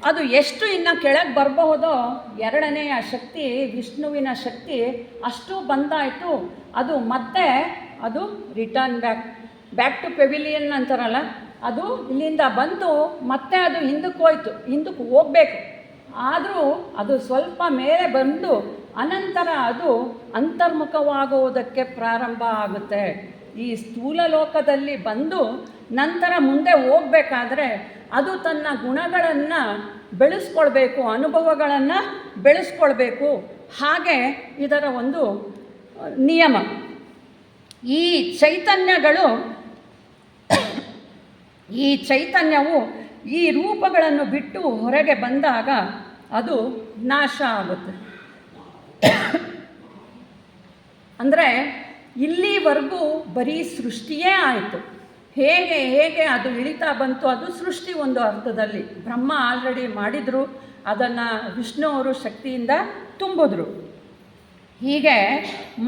A: ಅದು ಎಷ್ಟು ಇನ್ನು ಕೆಳಗೆ ಬರಬಹುದೋ 2ನೆಯ ಶಕ್ತಿ, ವಿಷ್ಣುವಿನ ಶಕ್ತಿ ಅಷ್ಟು ಬಂದಾಯಿತು. ಅದು ಮತ್ತೆ ಅದು ರಿಟರ್ನ್ ಬ್ಯಾಕ್ ಟು ಪೆವಿಲಿಯನ್ ಅಂತಾರಲ್ಲ, ಅದು ಇಲ್ಲಿಂದ ಬಂದು ಮತ್ತೆ ಅದು ಹಿಂದಕ್ಕೆ ಹೋಗಬೇಕು. ಆದರೂ ಅದು ಸ್ವಲ್ಪ ಮೇಲೆ ಬಂದು ಅನಂತರ ಅದು ಅಂತರ್ಮುಖವಾಗುವುದಕ್ಕೆ ಪ್ರಾರಂಭ ಆಗುತ್ತೆ. ಈ ಸ್ಥೂಲ ಲೋಕದಲ್ಲಿ ಬಂದು ನಂತರ ಮುಂದೆ ಹೋಗಬೇಕಾದ್ರೆ ಅದು ತನ್ನ ಗುಣಗಳನ್ನು ಬೆಳೆಸ್ಕೊಳ್ಬೇಕು, ಅನುಭವಗಳನ್ನು ಬೆಳೆಸ್ಕೊಳ್ಬೇಕು. ಹಾಗೆ ಇದರ ಒಂದು ನಿಯಮ. ಈ ಚೈತನ್ಯವು ಈ ರೂಪಗಳನ್ನು ಬಿಟ್ಟು ಹೊರಗೆ ಬಂದಾಗ ಅದು ನಾಶ ಆಗುತ್ತೆ. ಅಂದರೆ ಇಲ್ಲಿವರೆಗೂ ಬರೀ ಸೃಷ್ಟಿಯೇ ಆಯಿತು. ಹೇಗೆ ಅದು ಇಳಿತಾ ಬಂತು, ಅದು ಸೃಷ್ಟಿ ಒಂದು ಅರ್ಥದಲ್ಲಿ. ಬ್ರಹ್ಮ ಆಲ್ರೆಡಿ ಮಾಡಿದರು, ಅದನ್ನು ವಿಷ್ಣು ಅವರು ಶಕ್ತಿಯಿಂದ ತುಂಬಿದ್ರು. ಹೀಗೆ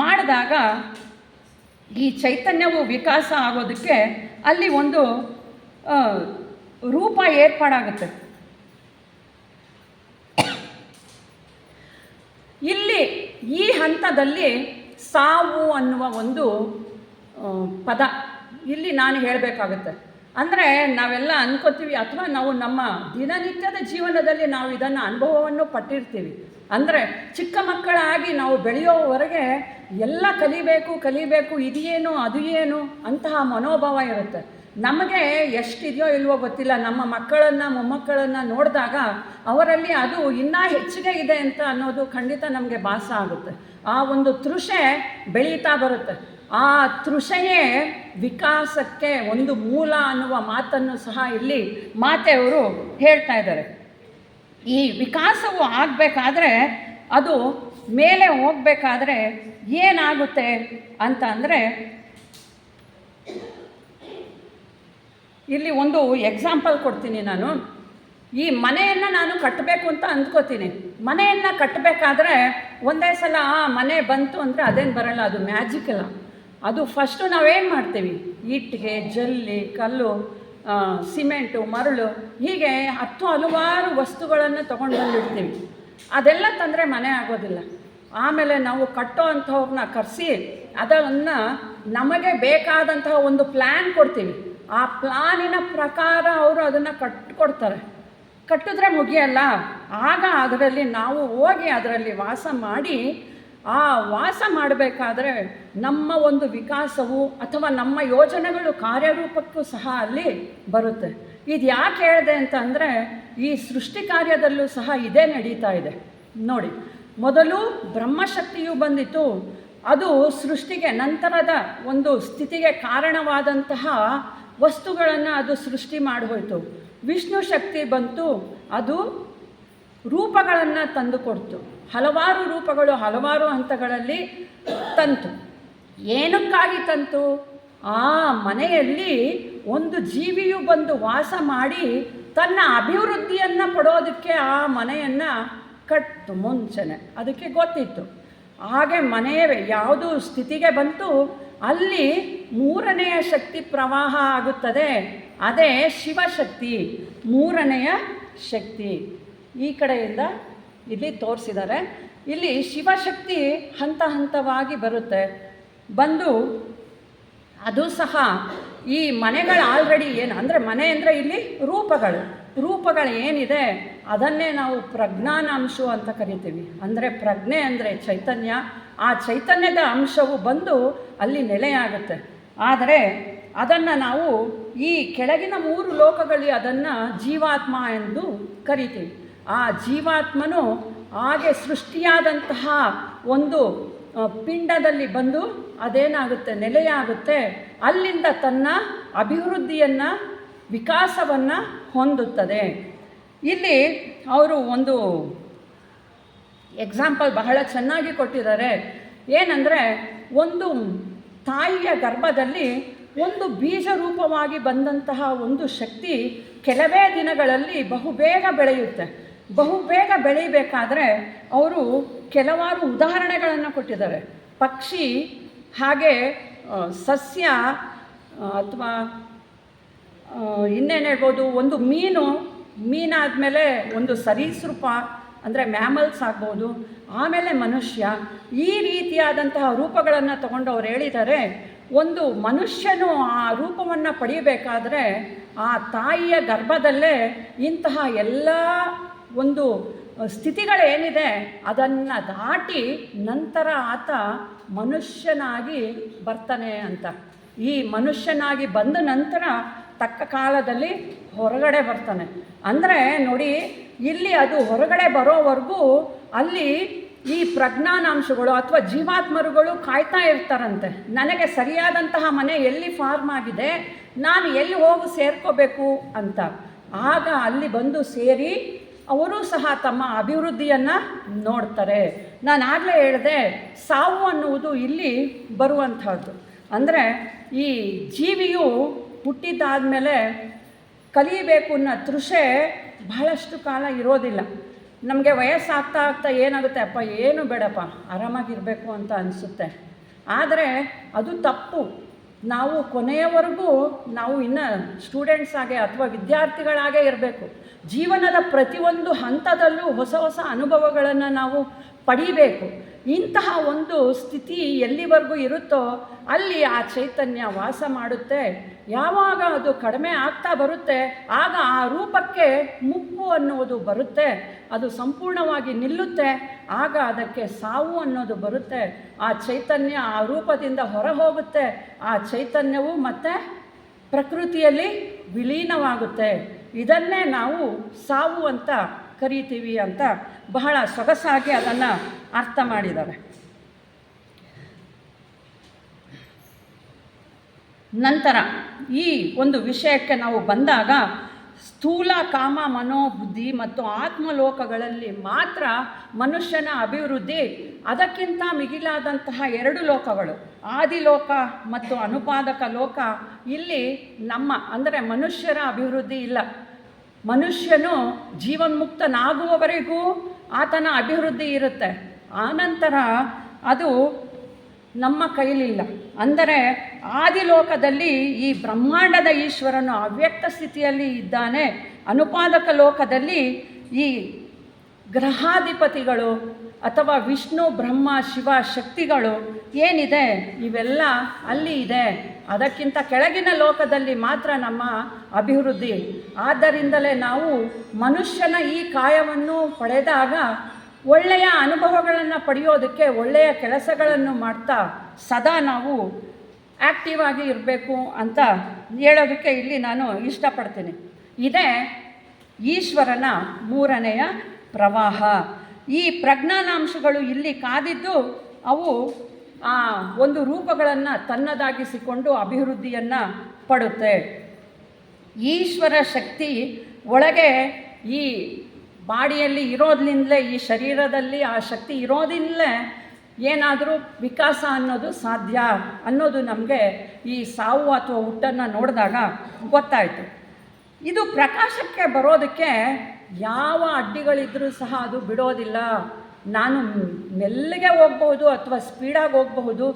A: ಮಾಡಿದಾಗ ಈ ಚೈತನ್ಯವು ವಿಕಾಸ ಆಗೋದಕ್ಕೆ ಅಲ್ಲಿ ಒಂದು ರೂಪ ಏರ್ಪಾಡಾಗುತ್ತೆ. ಇಲ್ಲಿ ಈ ಹಂತದಲ್ಲಿ ಸಾವು ಅನ್ನುವ ಒಂದು ಪದ ಇಲ್ಲಿ ನಾನು ಹೇಳಬೇಕಾಗುತ್ತೆ. ಅಂದರೆ ನಾವೆಲ್ಲ ಅನ್ಕೋತೀವಿ, ಅಥವಾ ನಾವು ನಮ್ಮ ದಿನನಿತ್ಯದ ಜೀವನದಲ್ಲಿ ನಾವು ಇದನ್ನು ಅನುಭವವನ್ನು ಪಟ್ಟಿರ್ತೀವಿ. ಅಂದರೆ ಚಿಕ್ಕ ಮಕ್ಕಳಾಗಿ ನಾವು ಬೆಳೆಯೋವರೆಗೆ ಎಲ್ಲ ಕಲಿಬೇಕು, ಇದೇನು ಅದು ಏನು ಅಂತಹ ಮನೋಭಾವ ಇರುತ್ತೆ. ನಮಗೆ ಎಷ್ಟಿದೆಯೋ ಇಲ್ವೋ ಗೊತ್ತಿಲ್ಲ, ನಮ್ಮ ಮಕ್ಕಳನ್ನು ಮೊಮ್ಮಕ್ಕಳನ್ನು ನೋಡಿದಾಗ ಅವರಲ್ಲಿ ಅದು ಇನ್ನೂ ಹೆಚ್ಚಿಗೆ ಇದೆ ಅಂತ ಅನ್ನೋದು ಖಂಡಿತ ನಮಗೆ ಭಾಸ ಆಗುತ್ತೆ. ಆ ಒಂದು ತೃಷೆ ಬೆಳೀತಾ ಬರುತ್ತೆ. ಆ ತೃಷೆಯೇ ವಿಕಾಸಕ್ಕೆ ಒಂದು ಮೂಲ ಅನ್ನುವ ಮಾತನ್ನು ಸಹ ಇಲ್ಲಿ ಮಾತೆಯವರು ಹೇಳ್ತಾ ಇದ್ದಾರೆ. ಈ ವಿಕಾಸವು ಆಗಬೇಕಾದ್ರೆ, ಅದು ಮೇಲೆ ಹೋಗಬೇಕಾದ್ರೆ ಏನಾಗುತ್ತೆ ಅಂತ ಅಂದರೆ, ಇಲ್ಲಿ ಒಂದು ಎಕ್ಸಾಂಪಲ್ ಕೊಡ್ತೀನಿ ನಾನು. ಈ ಮನೆಯನ್ನು ನಾನು ಕಟ್ಟಬೇಕು ಅಂತ ಅಂದ್ಕೋತೀನಿ. ಮನೆಯನ್ನು ಕಟ್ಟಬೇಕಾದ್ರೆ ಒಂದೇ ಸಲ ಮನೆ ಬಂತು ಅಂದರೆ ಅದೇನು ಬರೋಲ್ಲ, ಅದು ಮ್ಯಾಜಿಕ್ ಅಲ್ಲ. ಅದು ಫಸ್ಟು ನಾವೇನು ಮಾಡ್ತೀವಿ, ಇಟ್ಟಿಗೆ, ಜಲ್ಲಿ, ಕಲ್ಲು, ಸಿಮೆಂಟು, ಮರಳು, ಹೀಗೆ ಹಲವಾರು ವಸ್ತುಗಳನ್ನು ತೊಗೊಂಡು ಬಂದಿರ್ತೀವಿ. ಅದೆಲ್ಲ ತಂದರೆ ಮನೆ ಆಗೋದಿಲ್ಲ. ಆಮೇಲೆ ನಾವು ಕಟ್ಟೋ ಅಂಥವ್ರನ್ನ ಕರೆಸಿ ಅದನ್ನು ನಮಗೆ ಬೇಕಾದಂತಹ ಒಂದು ಪ್ಲ್ಯಾನ್ ಕೊಡ್ತೀವಿ. ಆ ಪ್ಲಾನಿನ ಪ್ರಕಾರ ಅವರು ಅದನ್ನು ಕಟ್ಟಿಕೊಡ್ತಾರೆ. ಕಟ್ಟಿದ್ರೆ ಮುಗಿಯಲ್ಲ. ಆಗ ಅದರಲ್ಲಿ ನಾವು ಹೋಗಿ ಅದರಲ್ಲಿ ವಾಸ ಮಾಡಿ, ಆ ವಾಸ ಮಾಡಬೇಕಾದ್ರೆ ನಮ್ಮ ಒಂದು ವಿಕಾಸವು ಅಥವಾ ನಮ್ಮ ಯೋಜನೆಗಳು ಕಾರ್ಯರೂಪಕ್ಕೂ ಸಹ ಅಲ್ಲಿ ಬರುತ್ತೆ. ಇದು ಯಾಕೆ ಹೇಳಿದೆ ಅಂತ ಅಂದರೆ, ಈ ಸೃಷ್ಟಿ ಕಾರ್ಯದಲ್ಲೂ ಸಹ ಇದೇ ನಡೀತಾ ಇದೆ ನೋಡಿ. ಮೊದಲು ಬ್ರಹ್ಮಶಕ್ತಿಯು ಬಂದಿತು, ಅದು ಸೃಷ್ಟಿಗೆ ನಂತರದ ಒಂದು ಸ್ಥಿತಿಗೆ ಕಾರಣವಾದಂತಹ ವಸ್ತುಗಳನ್ನು ಅದು ಸೃಷ್ಟಿ ಮಾಡಿಹೋಯ್ತು. ವಿಷ್ಣು ಶಕ್ತಿ ಬಂತು, ಅದು ರೂಪಗಳನ್ನು ತಂದು ಕೊಡ್ತು. ಹಲವಾರು ರೂಪಗಳು ಹಲವಾರು ಹಂತಗಳಲ್ಲಿ ತಂತು. ಏನಕ್ಕಾಗಿ ತಂತು? ಆ ಮನೆಯಲ್ಲಿ ಒಂದು ಜೀವಿಯು ಬಂದು ವಾಸ ಮಾಡಿ ತನ್ನ ಅಭಿವೃದ್ಧಿಯನ್ನು ಪಡೋದಕ್ಕೆ ಆ ಮನೆಯನ್ನು ಕಟ್ಟು ಮುಂಚೆನೆ ಅದಕ್ಕೆ ಗೊತ್ತಿತ್ತು. ಹಾಗೆ ಮನೆಯ ಯಾವುದು ಸ್ಥಿತಿಗೆ ಬಂತು, ಅಲ್ಲಿ 3ನೆಯ ಶಕ್ತಿ ಪ್ರವಾಹ ಆಗುತ್ತದೆ. ಅದೇ ಶಿವಶಕ್ತಿ, 3ನೆಯ ಶಕ್ತಿ. ಈ ಕಡೆಯಿಂದ ಇಲ್ಲಿ ತೋರಿಸಿದ್ದಾರೆ. ಇಲ್ಲಿ ಶಿವಶಕ್ತಿ ಹಂತ ಹಂತವಾಗಿ ಬರುತ್ತೆ. ಬಂದು ಅದು ಸಹ ಈ ಮನೆಗಳು ಆಲ್ರೆಡಿ ಏನು ಅಂದರೆ, ಮನೆ ಅಂದರೆ ಇಲ್ಲಿ ರೂಪಗಳು ಏನಿದೆ ಅದನ್ನೇ ನಾವು ಪ್ರಜ್ಞಾನಾಂಶ ಅಂತ ಕರಿತೀವಿ. ಅಂದರೆ ಪ್ರಜ್ಞೆ ಅಂದರೆ ಚೈತನ್ಯ. ಆ ಚೈತನ್ಯದ ಅಂಶವು ಬಂದು ಅಲ್ಲಿ ನೆಲೆಯಾಗುತ್ತೆ. ಆದರೆ ಅದನ್ನು ನಾವು ಈ ಕೆಳಗಿನ 3 ಲೋಕಗಳಲ್ಲಿ ಅದನ್ನು ಜೀವಾತ್ಮ ಎಂದು ಕರಿತೀವಿ. ಆ ಜೀವಾತ್ಮನು ಹಾಗೆ ಸೃಷ್ಟಿಯಾದಂತಹ ಒಂದು ಪಿಂಡದಲ್ಲಿ ಬಂದು ಅದೇನಾಗುತ್ತೆ, ನೆಲೆಯಾಗುತ್ತೆ. ಅಲ್ಲಿಂದ ತನ್ನ ಅಭಿವೃದ್ಧಿಯನ್ನು, ವಿಕಾಸವನ್ನು ಹೊಂದುತ್ತದೆ. ಇಲ್ಲಿ ಅವರು ಒಂದು ಎಕ್ಸಾಂಪಲ್ ಬಹಳ ಚೆನ್ನಾಗಿ ಕೊಟ್ಟಿದ್ದಾರೆ. ಏನಂದರೆ, ಒಂದು ತಾಯಿಯ ಗರ್ಭದಲ್ಲಿ ಒಂದು ಬೀಜ ರೂಪವಾಗಿ ಬಂದಂತಹ ಒಂದು ಶಕ್ತಿ ಕೆಲವೇ ದಿನಗಳಲ್ಲಿ ಬಹುಬೇಗ ಬೆಳೆಯುತ್ತೆ. ಬಹುಬೇಗ ಬೆಳೀಬೇಕಾದ್ರೆ ಅವರು ಕೆಲವಾರು ಉದಾಹರಣೆಗಳನ್ನು ಕೊಟ್ಟಿದ್ದಾರೆ. ಪಕ್ಷಿ, ಹಾಗೆ ಸಸ್ಯ, ಅಥವಾ ಇನ್ನೇನು ಹೇಳ್ಬೋದು, ಒಂದು ಮೀನಾದಮೇಲೆ ಒಂದು ಸರೀಸೃಪ ಅಂದರೆ ಮ್ಯಾಮಲ್ಸ್ ಆಗ್ಬೋದು, ಆಮೇಲೆ ಮನುಷ್ಯ, ಈ ರೀತಿಯಾದಂತಹ ರೂಪಗಳನ್ನು ತಗೊಂಡು ಅವ್ರು ಹೇಳಿದ್ದಾರೆ. ಒಂದು ಮನುಷ್ಯನು ಆ ರೂಪವನ್ನು ಪಡೆಯಬೇಕಾದ್ರೆ ಆ ತಾಯಿಯ ಗರ್ಭದಲ್ಲೇ ಇಂತಹ ಎಲ್ಲ ಒಂದು ಸ್ಥಿತಿಗಳೇನಿದೆ ಅದನ್ನು ದಾಟಿ ನಂತರ ಆತ ಮನುಷ್ಯನಾಗಿ ಬರ್ತಾನೆ ಅಂತ. ಈ ಮನುಷ್ಯನಾಗಿ ಬಂದ ನಂತರ ತಕ್ಕ ಕಾಲದಲ್ಲಿ ಹೊರಗಡೆ ಬರ್ತಾನೆ. ಅಂದರೆ ನೋಡಿ, ಇಲ್ಲಿ ಅದು ಹೊರಗಡೆ ಬರೋವರೆಗೂ ಅಲ್ಲಿ ಈ ಪ್ರಜ್ಞಾನಾಂಶಗಳು ಅಥವಾ ಜೀವಾತ್ಮರುಗಳು ಕಾಯ್ತಾ ಇರ್ತಾರಂತೆ. ನನಗೆ ಸರಿಯಾದಂತಹ ಮನೆ ಎಲ್ಲಿ ಫಾರ್ಮ್ ಆಗಿದೆ, ನಾನು ಎಲ್ಲಿ ಹೋಗಿ ಸೇರ್ಕೋಬೇಕು ಅಂತ. ಆಗ ಅಲ್ಲಿ ಬಂದು ಸೇರಿ ಅವರೂ ಸಹ ತಮ್ಮ ಅಭಿವೃದ್ಧಿಯನ್ನು ನೋಡ್ತಾರೆ. ನಾನು ಆಗಲೇ ಹೇಳಿದೆ, ಸಾವು ಅನ್ನುವುದು ಇಲ್ಲಿ ಬರುವಂಥದ್ದು. ಅಂದರೆ ಈ ಜೀವಿಯು ಹುಟ್ಟಿದ್ದಾದಮೇಲೆ ಕಲಿಯಬೇಕು ಅನ್ನೋ ತೃಷೆ ಬಹಳಷ್ಟು ಕಾಲ ಇರೋದಿಲ್ಲ. ನಮಗೆ ವಯಸ್ಸಾಗ್ತಾ ಆಗ್ತಾ ಏನಾಗುತ್ತೆ, ಅಪ್ಪ ಏನು ಬೇಡಪ್ಪ, ಆರಾಮಾಗಿರಬೇಕು ಅಂತ ಅನಿಸುತ್ತೆ. ಆದರೆ ಅದು ತಪ್ಪು. ನಾವು ಕೊನೆಯವರೆಗೂ ನಾವು ಇನ್ನು ಸ್ಟೂಡೆಂಟ್ಸ್ ಆಗಿ ಅಥವಾ ವಿದ್ಯಾರ್ಥಿಗಳಾಗೇ ಇರಬೇಕು. ಜೀವನದ ಪ್ರತಿಯೊಂದು ಹಂತದಲ್ಲೂ ಹೊಸ ಹೊಸ ಅನುಭವಗಳನ್ನು ನಾವು ಪಡೀಬೇಕು. ಇಂತಹ ಒಂದು ಸ್ಥಿತಿ ಎಲ್ಲಿವರೆಗೂ ಇರುತ್ತೋ ಅಲ್ಲಿ ಆ ಚೈತನ್ಯ ವಾಸ ಮಾಡುತ್ತೆ. ಯಾವಾಗ ಅದು ಕಡಿಮೆ ಆಗ್ತಾ ಬರುತ್ತೆ ಆಗ ಆ ರೂಪಕ್ಕೆ ಮುಪ್ಪು ಅನ್ನುವುದು ಬರುತ್ತೆ, ಅದು ಸಂಪೂರ್ಣವಾಗಿ ನಿಲ್ಲುತ್ತೆ. ಆಗ ಅದಕ್ಕೆ ಸಾವು ಅನ್ನೋದು ಬರುತ್ತೆ. ಆ ಚೈತನ್ಯ ಆ ರೂಪದಿಂದ ಹೊರ ಹೋಗುತ್ತೆ. ಆ ಚೈತನ್ಯವು ಮತ್ತೆ ಪ್ರಕೃತಿಯಲ್ಲಿ ವಿಲೀನವಾಗುತ್ತೆ. ಇದನ್ನೇ ನಾವು ಸಾವು ಅಂತ ಕರಿತೀವಿ ಅಂತ ಬಹಳ ಸೊಗಸಾಗಿ ಅದನ್ನು ಅರ್ಥ ಮಾಡಿದ್ದಾರೆ. ನಂತರ ಈ ಒಂದು ವಿಷಯಕ್ಕೆ ನಾವು ಬಂದಾಗ, ಸ್ಥೂಲ ಕಾಮ ಮನೋಬುದ್ಧಿ ಮತ್ತು ಆತ್ಮಲೋಕಗಳಲ್ಲಿ ಮಾತ್ರ ಮನುಷ್ಯನ ಅಭಿವೃದ್ಧಿ. ಅದಕ್ಕಿಂತ ಮಿಗಿಲಾದಂತಹ ಎರಡು ಲೋಕಗಳು, ಆದಿಲೋಕ ಮತ್ತು ಅನುಪಾದಕ ಲೋಕ, ಇಲ್ಲಿ ಅಂದರೆ ಮನುಷ್ಯರ ಅಭಿವೃದ್ಧಿ ಇಲ್ಲ. ಮನುಷ್ಯನು ಜೀವನ್ಮುಕ್ತನಾಗುವವರೆಗೂ ಆತನ ಅಭಿವೃದ್ಧಿ ಇರುತ್ತೆ. ಆನಂತರ ಅದು ನಮ್ಮ ಕೈಲಿಲ್ಲ. ಅಂದರೆ ಆದಿಲೋಕದಲ್ಲಿ ಈ ಬ್ರಹ್ಮಾಂಡದ ಈಶ್ವರನು ಅವ್ಯಕ್ತ ಸ್ಥಿತಿಯಲ್ಲಿ ಇದ್ದಾನೆ. ಅನುಪಾದಕ ಲೋಕದಲ್ಲಿ ಈ ಗ್ರಹಾಧಿಪತಿಗಳು ಅಥವಾ ವಿಷ್ಣು ಬ್ರಹ್ಮ ಶಿವ ಶಕ್ತಿಗಳು ಏನಿದೆ ಇವೆಲ್ಲ ಅಲ್ಲಿ ಇದೆ. ಅದಕ್ಕಿಂತ ಕೆಳಗಿನ ಲೋಕದಲ್ಲಿ ಮಾತ್ರ ನಮ್ಮ ಅಭಿವೃದ್ಧಿ. ಆದ್ದರಿಂದಲೇ ನಾವು ಮನುಷ್ಯನ ಈ ಕಾಯವನ್ನು ಪಡೆದಾಗ ಒಳ್ಳೆಯ ಅನುಭವಗಳನ್ನು ಪಡೆಯೋದಕ್ಕೆ ಒಳ್ಳೆಯ ಕೆಲಸಗಳನ್ನು ಮಾಡ್ತಾ ಸದಾ ನಾವು ಆ್ಯಕ್ಟಿವ್ ಆಗಿ ಇರಬೇಕು ಅಂತ ಹೇಳೋದಕ್ಕೆ ಇಲ್ಲಿ ನಾನು ಇಷ್ಟಪಡ್ತೀನಿ. ಇದೇ ಈಶ್ವರನ ಮೂರನೆಯ ಪ್ರವಾಹ. ಈ ಪ್ರಜ್ಞಾನಾಂಶಗಳು ಇಲ್ಲಿ ಕಾದಿದ್ದು ಅವು ಆ ಒಂದು ರೂಪಗಳನ್ನು ತನ್ನದಾಗಿಸಿಕೊಂಡು ಅಭಿವೃದ್ಧಿಯನ್ನು ಪಡುತ್ತೆ. ಈಶ್ವರ ಶಕ್ತಿ ಒಳಗೆ ಈ ಬಾಡಿಯಲ್ಲಿ ಇರೋದ್ರಿಂದಲೇ, ಈ ಶರೀರದಲ್ಲಿ ಆ ಶಕ್ತಿ ಇರೋದ್ರಿಂದಲೇ ಏನಾದರೂ ವಿಕಾಸ ಅನ್ನೋದು ಸಾಧ್ಯ ಅನ್ನೋದು ನಮಗೆ ಈ ಸಾವು ಅಥವಾ ಹುಟ್ಟನ್ನು ನೋಡಿದಾಗ ಗೊತ್ತಾಯಿತು. ಇದು ಪ್ರಕಾಶಕ್ಕೆ ಬರೋದಕ್ಕೆ ಯಾವ ಅಡ್ಡಿಗಳಿದ್ರೂ ಸಹ ಅದು ಬಿಡೋದಿಲ್ಲ. ನಾನು ಮೆಲ್ಲಗೆ ಹೋಗ್ಬಹುದು ಅಥವಾ ಸ್ಪೀಡಾಗಿ ಹೋಗಬಹುದು,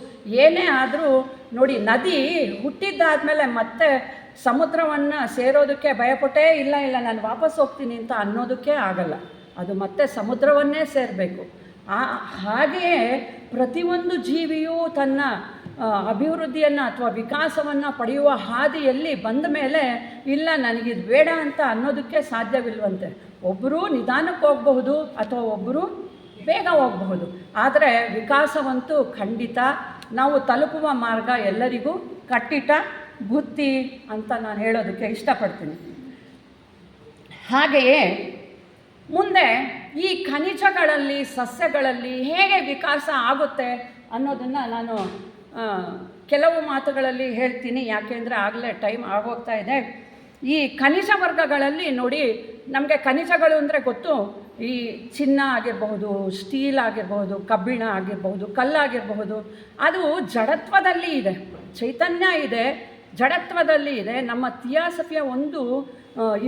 A: ಏನೇ ಆದರೂ ನೋಡಿ, ನದಿ ಹುಟ್ಟಿದ್ದಾದಮೇಲೆ ಮತ್ತೆ ಸಮುದ್ರವನ್ನು ಸೇರೋದಕ್ಕೆ ಭಯಪಟ್ಟೇ ಇಲ್ಲ ನಾನು ವಾಪಸ್ ಹೋಗ್ತೀನಿ ಅಂತ ಅನ್ನೋದಕ್ಕೆ ಆಗಲ್ಲ. ಅದು ಮತ್ತೆ ಸಮುದ್ರವನ್ನೇ ಸೇರಬೇಕು. ಹಾಗೆಯೇ ಪ್ರತಿಯೊಂದು ಜೀವಿಯೂ ತನ್ನ ಅಭಿವೃದ್ಧಿಯನ್ನು ಅಥವಾ ವಿಕಾಸವನ್ನು ಪಡೆಯುವ ಹಾದಿಯಲ್ಲಿ ಬಂದ ಮೇಲೆ ಇಲ್ಲ ನನಗಿದು ಬೇಡ ಅಂತ ಅನ್ನೋದಕ್ಕೆ ಸಾಧ್ಯವಿಲ್ವಂತೆ. ಒಬ್ಬರು ನಿಧಾನಕ್ಕೆ ಹೋಗಬಹುದು ಅಥವಾ ಒಬ್ಬರು ಬೇಗ ಹೋಗಬಹುದು. ಆದರೆ ವಿಕಾಸವಂತೂ ಖಂಡಿತ. ನಾವು ತಲುಪುವ ಮಾರ್ಗ ಎಲ್ಲರಿಗೂ ಕಟ್ಟಿಟ್ಟ ಬುತ್ತಿ ಅಂತ ನಾನು ಹೇಳೋದಕ್ಕೆ ಇಷ್ಟಪಡ್ತೀನಿ. ಹಾಗೆಯೇ ಮುಂದೆ ಈ ಖನಿಜಗಳಲ್ಲಿ, ಸಸ್ಯಗಳಲ್ಲಿ ಹೇಗೆ ವಿಕಾಸ ಆಗುತ್ತೆ ಅನ್ನೋದನ್ನು ನಾನು ಕೆಲವು ಮಾತುಗಳಲ್ಲಿ ಹೇಳ್ತೀನಿ, ಯಾಕೆಂದರೆ ಆಗಲೇ ಟೈಮ್ ಆಗೋಗ್ತಾ ಇದೆ. ಈ ಖನಿಜ ವರ್ಗಗಳಲ್ಲಿ ನೋಡಿ, ನಮಗೆ ಖನಿಜಗಳು ಅಂದರೆ ಗೊತ್ತು, ಈ ಚಿನ್ನ ಆಗಿರಬಹುದು, ಸ್ಟೀಲ್ ಆಗಿರಬಹುದು, ಕಬ್ಬಿಣ ಆಗಿರಬಹುದು, ಕಲ್ಲಾಗಿರಬಹುದು. ಅದು ಜಡತ್ವದಲ್ಲಿ ಇದೆ, ಚೈತನ್ಯ ಇದೆ, ಜಡತ್ವದಲ್ಲಿ ಇದೆ. ನಮ್ಮ ಥಿಯಾಸಫಿಯ ಒಂದು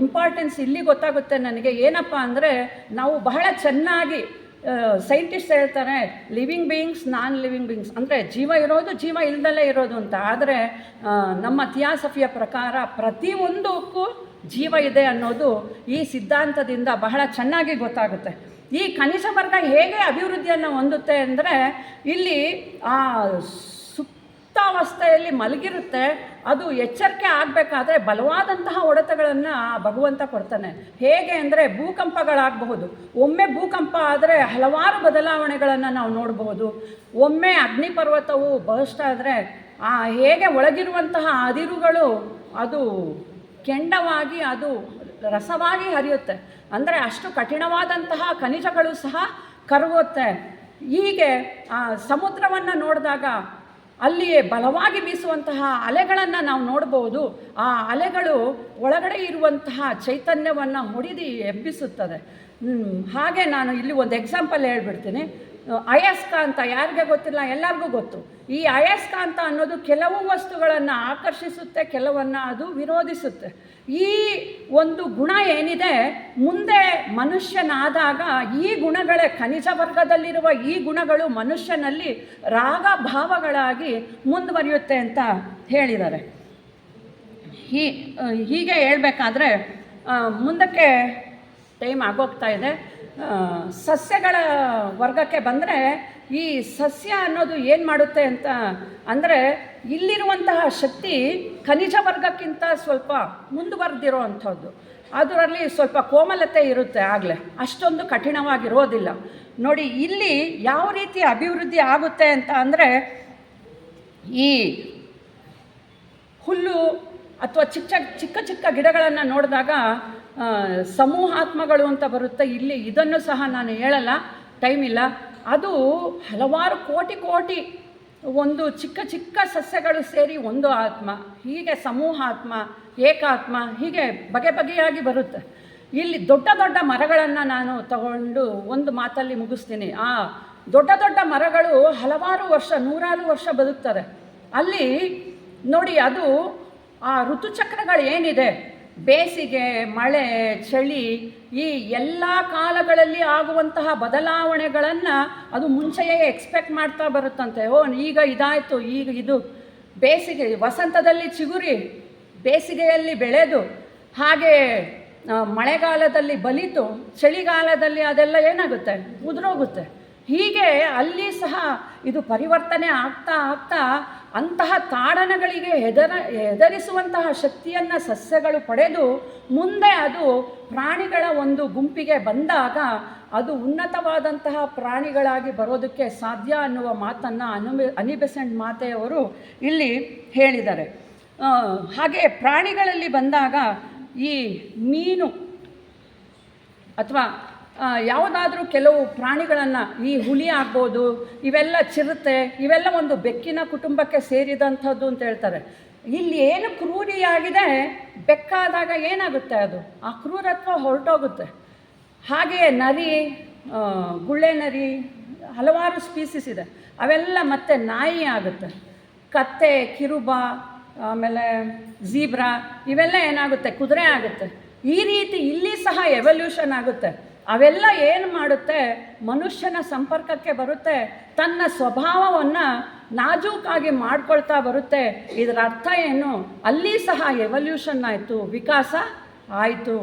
A: ಇಂಪಾರ್ಟೆನ್ಸ್ ಇಲ್ಲಿ ಗೊತ್ತಾಗುತ್ತೆ ನನಗೆ. ಏನಪ್ಪ ಅಂದರೆ, ನಾವು ಬಹಳ ಚೆನ್ನಾಗಿ ಸೈಂಟಿಸ್ಟ್ ಹೇಳ್ತಾರೆ living beings, non living beings, ಅಂದರೆ ಜೀವ ಇರೋದು, ಜೀವ ಇಲ್ದಲೇ ಇರೋದು ಅಂತ. ಆದರೆ ನಮ್ಮ ಥಿಯಾಸಫಿಯ ಪ್ರಕಾರ ಪ್ರತಿಯೊಂದಕ್ಕೂ ಜೀವ ಇದೆ ಅನ್ನೋದು ಈ ಸಿದ್ಧಾಂತದಿಂದ ಬಹಳ ಚೆನ್ನಾಗಿ ಗೊತ್ತಾಗುತ್ತೆ. ಈ ಖನಿಜ ವರ್ಗ ಹೇಗೆ ಅಭಿವೃದ್ಧಿಯನ್ನು ಹೊಂದುತ್ತೆ ಅಂದರೆ, ಇಲ್ಲಿ ಆ ಸುಪ್ತಾವಸ್ಥೆಯಲ್ಲಿ ಮಲಗಿರುತ್ತೆ, ಅದು ಎಚ್ಚರಿಕೆ ಆಗಬೇಕಾದ್ರೆ ಬಲವಾದಂತಹ ಹೊಡೆತಗಳನ್ನು ಭಗವಂತ ಕೊಡ್ತಾನೆ. ಹೇಗೆ ಅಂದರೆ, ಭೂಕಂಪಗಳಾಗಬಹುದು. ಒಮ್ಮೆ ಭೂಕಂಪ ಆದರೆ ಹಲವಾರು ಬದಲಾವಣೆಗಳನ್ನು ನಾವು ನೋಡಬಹುದು. ಒಮ್ಮೆ ಅಗ್ನಿಪರ್ವತವು ಬರ್ಸ್ಟ್ ಆದರೆ ಹೇಗೆ ಒಳಗಿರುವಂತಹ ಅದಿರುಗಳು ಅದು ಕೆಂಡವಾಗಿ ಅದು ರಸವಾಗಿ ಹರಿಯುತ್ತೆ, ಅಂದರೆ ಅಷ್ಟು ಕಠಿಣವಾದಂತಹ ಖನಿಜಗಳು ಸಹ ಕರಗುತ್ತೆ. ಹೀಗೆ ಸಮುದ್ರವನ್ನು ನೋಡಿದಾಗ ಅಲ್ಲಿಯೇ ಬಲವಾಗಿ ಬೀಸುವಂತಹ ಅಲೆಗಳನ್ನು ನಾವು ನೋಡ್ಬೋದು. ಆ ಅಲೆಗಳು ಒಳಗಡೆ ಇರುವಂತಹ ಚೈತನ್ಯವನ್ನು ಹೊಡೆದು ಎಬ್ಬಿಸುತ್ತದೆ. ಹಾಗೆ ನಾನು ಇಲ್ಲಿ ಒಂದು ಎಕ್ಸಾಂಪಲ್ ಹೇಳ್ಬಿಡ್ತೀನಿ. ಅಯಸ್ಕಾಂತ ಯಾರಿಗೆ ಗೊತ್ತಿಲ್ಲ, ಎಲ್ಲರಿಗೂ ಗೊತ್ತು. ಈ ಅಯಸ್ಕಾಂತ ಅನ್ನೋದು ಕೆಲವು ವಸ್ತುಗಳನ್ನು ಆಕರ್ಷಿಸುತ್ತೆ, ಕೆಲವನ್ನು ಅದು ವಿರೋಧಿಸುತ್ತೆ. ಈ ಒಂದು ಗುಣ ಏನಿದೆ, ಮುಂದೆ ಮನುಷ್ಯನಾದಾಗ ಈ ಗುಣಗಳೇ, ಖನಿಜ ವರ್ಗದಲ್ಲಿರುವ ಈ ಗುಣಗಳು ಮನುಷ್ಯನಲ್ಲಿ ರಾಗ ಭಾವಗಳಾಗಿ ಮುಂದುವರಿಯುತ್ತೆ ಅಂತ ಹೇಳಿದ್ದಾರೆ. ಹೀಗೆ ಹೇಳಬೇಕಾದ್ರೆ ಮುಂದಕ್ಕೆ ಟೈಮ್ ಆಗೋಗ್ತಾ ಇದೆ. ಸಸ್ಯಗಳ ವರ್ಗಕ್ಕೆ ಬಂದರೆ, ಈ ಸಸ್ಯ ಅನ್ನೋದು ಏನು ಮಾಡುತ್ತೆ ಅಂತ ಅಂದರೆ, ಇಲ್ಲಿರುವಂತಹ ಶಕ್ತಿ ಖನಿಜ ವರ್ಗಕ್ಕಿಂತ ಸ್ವಲ್ಪ ಮುಂದುವರೆದಿರೋ ಅಂಥದ್ದು. ಅದರಲ್ಲಿ ಸ್ವಲ್ಪ ಕೋಮಲತೆ ಇರುತ್ತೆ, ಆಗಲೇ ಅಷ್ಟೊಂದು ಕಠಿಣವಾಗಿರೋದಿಲ್ಲ. ನೋಡಿ ಇಲ್ಲಿ ಯಾವ ರೀತಿ ಅಭಿವೃದ್ಧಿ ಆಗುತ್ತೆ ಅಂತ ಅಂದರೆ, ಈ ಹುಲ್ಲು ಅಥವಾ ಚಿಕ್ಕ ಚಿಕ್ಕ ಗಿಡಗಳನ್ನು ನೋಡಿದಾಗ ಸಮೂಹಾತ್ಮಗಳು ಅಂತ ಬರುತ್ತೆ. ಇಲ್ಲಿ ಇದನ್ನು ಸಹ ನಾನು ಹೇಳಲ್ಲ, ಟೈಮ್ ಇಲ್ಲ. ಅದು ಹಲವಾರು ಕೋಟಿ ಒಂದು ಚಿಕ್ಕ ಸಸ್ಯಗಳು ಸೇರಿ ಒಂದು ಆತ್ಮ, ಹೀಗೆ ಸಮೂಹಾತ್ಮ, ಏಕಾತ್ಮ, ಹೀಗೆ ಬಗೆಯಾಗಿ ಬರುತ್ತೆ. ಇಲ್ಲಿ ದೊಡ್ಡ ಮರಗಳನ್ನು ನಾನು ತಗೊಂಡು ಒಂದು ಮಾತಲ್ಲಿ ಮುಗಿಸ್ತೀನಿ. ಆ ದೊಡ್ಡ ಮರಗಳು ಹಲವಾರು ವರ್ಷ, 100 ವರ್ಷ ಬದುಕ್ತಾರೆ. ಅಲ್ಲಿ ನೋಡಿ, ಅದು ಆ ಋತುಚಕ್ರಗಳು ಏನಿದೆ, ಬೇಸಿಗೆ, ಮಳೆ, ಚಳಿ, ಈ ಎಲ್ಲ ಕಾಲಗಳಲ್ಲಿ ಆಗುವಂತಹ ಬದಲಾವಣೆಗಳನ್ನು ಅದು ಮುಂಚೆಯೇ ಎಕ್ಸ್ಪೆಕ್ಟ್ ಮಾಡ್ತಾ ಬರುತ್ತಂತೆ. ಈಗ ಇದಾಯಿತು, ಈಗ ಇದು ಬೇಸಿಗೆ, ವಸಂತದಲ್ಲಿ ಚಿಗುರಿ ಬೇಸಿಗೆಯಲ್ಲಿ ಬೆಳೆದು, ಹಾಗೆ ಮಳೆಗಾಲದಲ್ಲಿ ಬಲಿತು, ಚಳಿಗಾಲದಲ್ಲಿ ಅದೆಲ್ಲ ಏನಾಗುತ್ತೆ, ಉದುರೋಗುತ್ತೆ. ಹೀಗೆ ಅಲ್ಲಿ ಸಹ ಇದು ಪರಿವರ್ತನೆ ಆಗ್ತಾ ಅಂತಹ ತಾಡನಗಳಿಗೆ ಹೆದರಿಸುವಂತಹ ಶಕ್ತಿಯನ್ನು ಸಸ್ಯಗಳು ಪಡೆದು, ಮುಂದೆ ಅದು ಪ್ರಾಣಿಗಳ ಒಂದು ಗುಂಪಿಗೆ ಬಂದಾಗ ಅದು ಉನ್ನತವಾದಂತಹ ಪ್ರಾಣಿಗಳಾಗಿ ಬರೋದಕ್ಕೆ ಸಾಧ್ಯ ಅನ್ನುವ ಮಾತನ್ನು ಅನಿ ಬೆಸೆಂಟ್ ಮಾತೆಯವರು ಇಲ್ಲಿ ಹೇಳಿದ್ದಾರೆ. ಹಾಗೆ ಪ್ರಾಣಿಗಳಲ್ಲಿ ಬಂದಾಗ ಈ ಮೀನು ಅಥವಾ ಯಾವುದಾದ್ರೂ ಕೆಲವು ಪ್ರಾಣಿಗಳನ್ನು, ಈ ಹುಲಿ ಆಗ್ಬೋದು, ಇವೆಲ್ಲ ಚಿರತೆ, ಇವೆಲ್ಲ ಒಂದು ಬೆಕ್ಕಿನ ಕುಟುಂಬಕ್ಕೆ ಸೇರಿದಂಥದ್ದು ಅಂತ ಹೇಳ್ತಾರೆ. ಇಲ್ಲಿ ಏನು ಕ್ರೂರಿಯಾಗಿದೆ, ಬೆಕ್ಕಾದಾಗ ಏನಾಗುತ್ತೆ, ಅದು ಆ ಕ್ರೂರತ್ವ ಹೊರಟೋಗುತ್ತೆ. ಹಾಗೆಯೇ ನರಿ, ಗುಳ್ಳೆ ನರಿ, ಹಲವಾರು ಸ್ಪೀಸಿಸ್ ಇದೆ, ಅವೆಲ್ಲ ಮತ್ತೆ ನಾಯಿ ಆಗುತ್ತೆ. ಕತ್ತೆ, ಕಿರುಬ, ಆಮೇಲೆ ಝೀಬ್ರಾ, ಇವೆಲ್ಲ ಏನಾಗುತ್ತೆ, ಕುದುರೆ ಆಗುತ್ತೆ. ಈ ರೀತಿ ಇಲ್ಲಿ ಸಹ ಎವಲ್ಯೂಷನ್ ಆಗುತ್ತೆ. ಅವೆಲ್ಲ ಏನು ಮಾಡುತ್ತೆ, ಮನುಷ್ಯನ ಸಂಪರ್ಕಕ್ಕೆ ಬರುತ್ತೆ, ತನ್ನ ಸ್ವಭಾವವನ್ನು ನಾಜೂಕಾಗಿ ಮಾಡ್ಕೊಳ್ತಾ ಬರುತ್ತೆ. ಇದರ ಅರ್ಥ ಏನು, ಅಲ್ಲಿ ಸಹ ಎವಲ್ಯೂಷನ್ ಆಯಿತು, ವಿಕಾಸ ಆಯಿತು.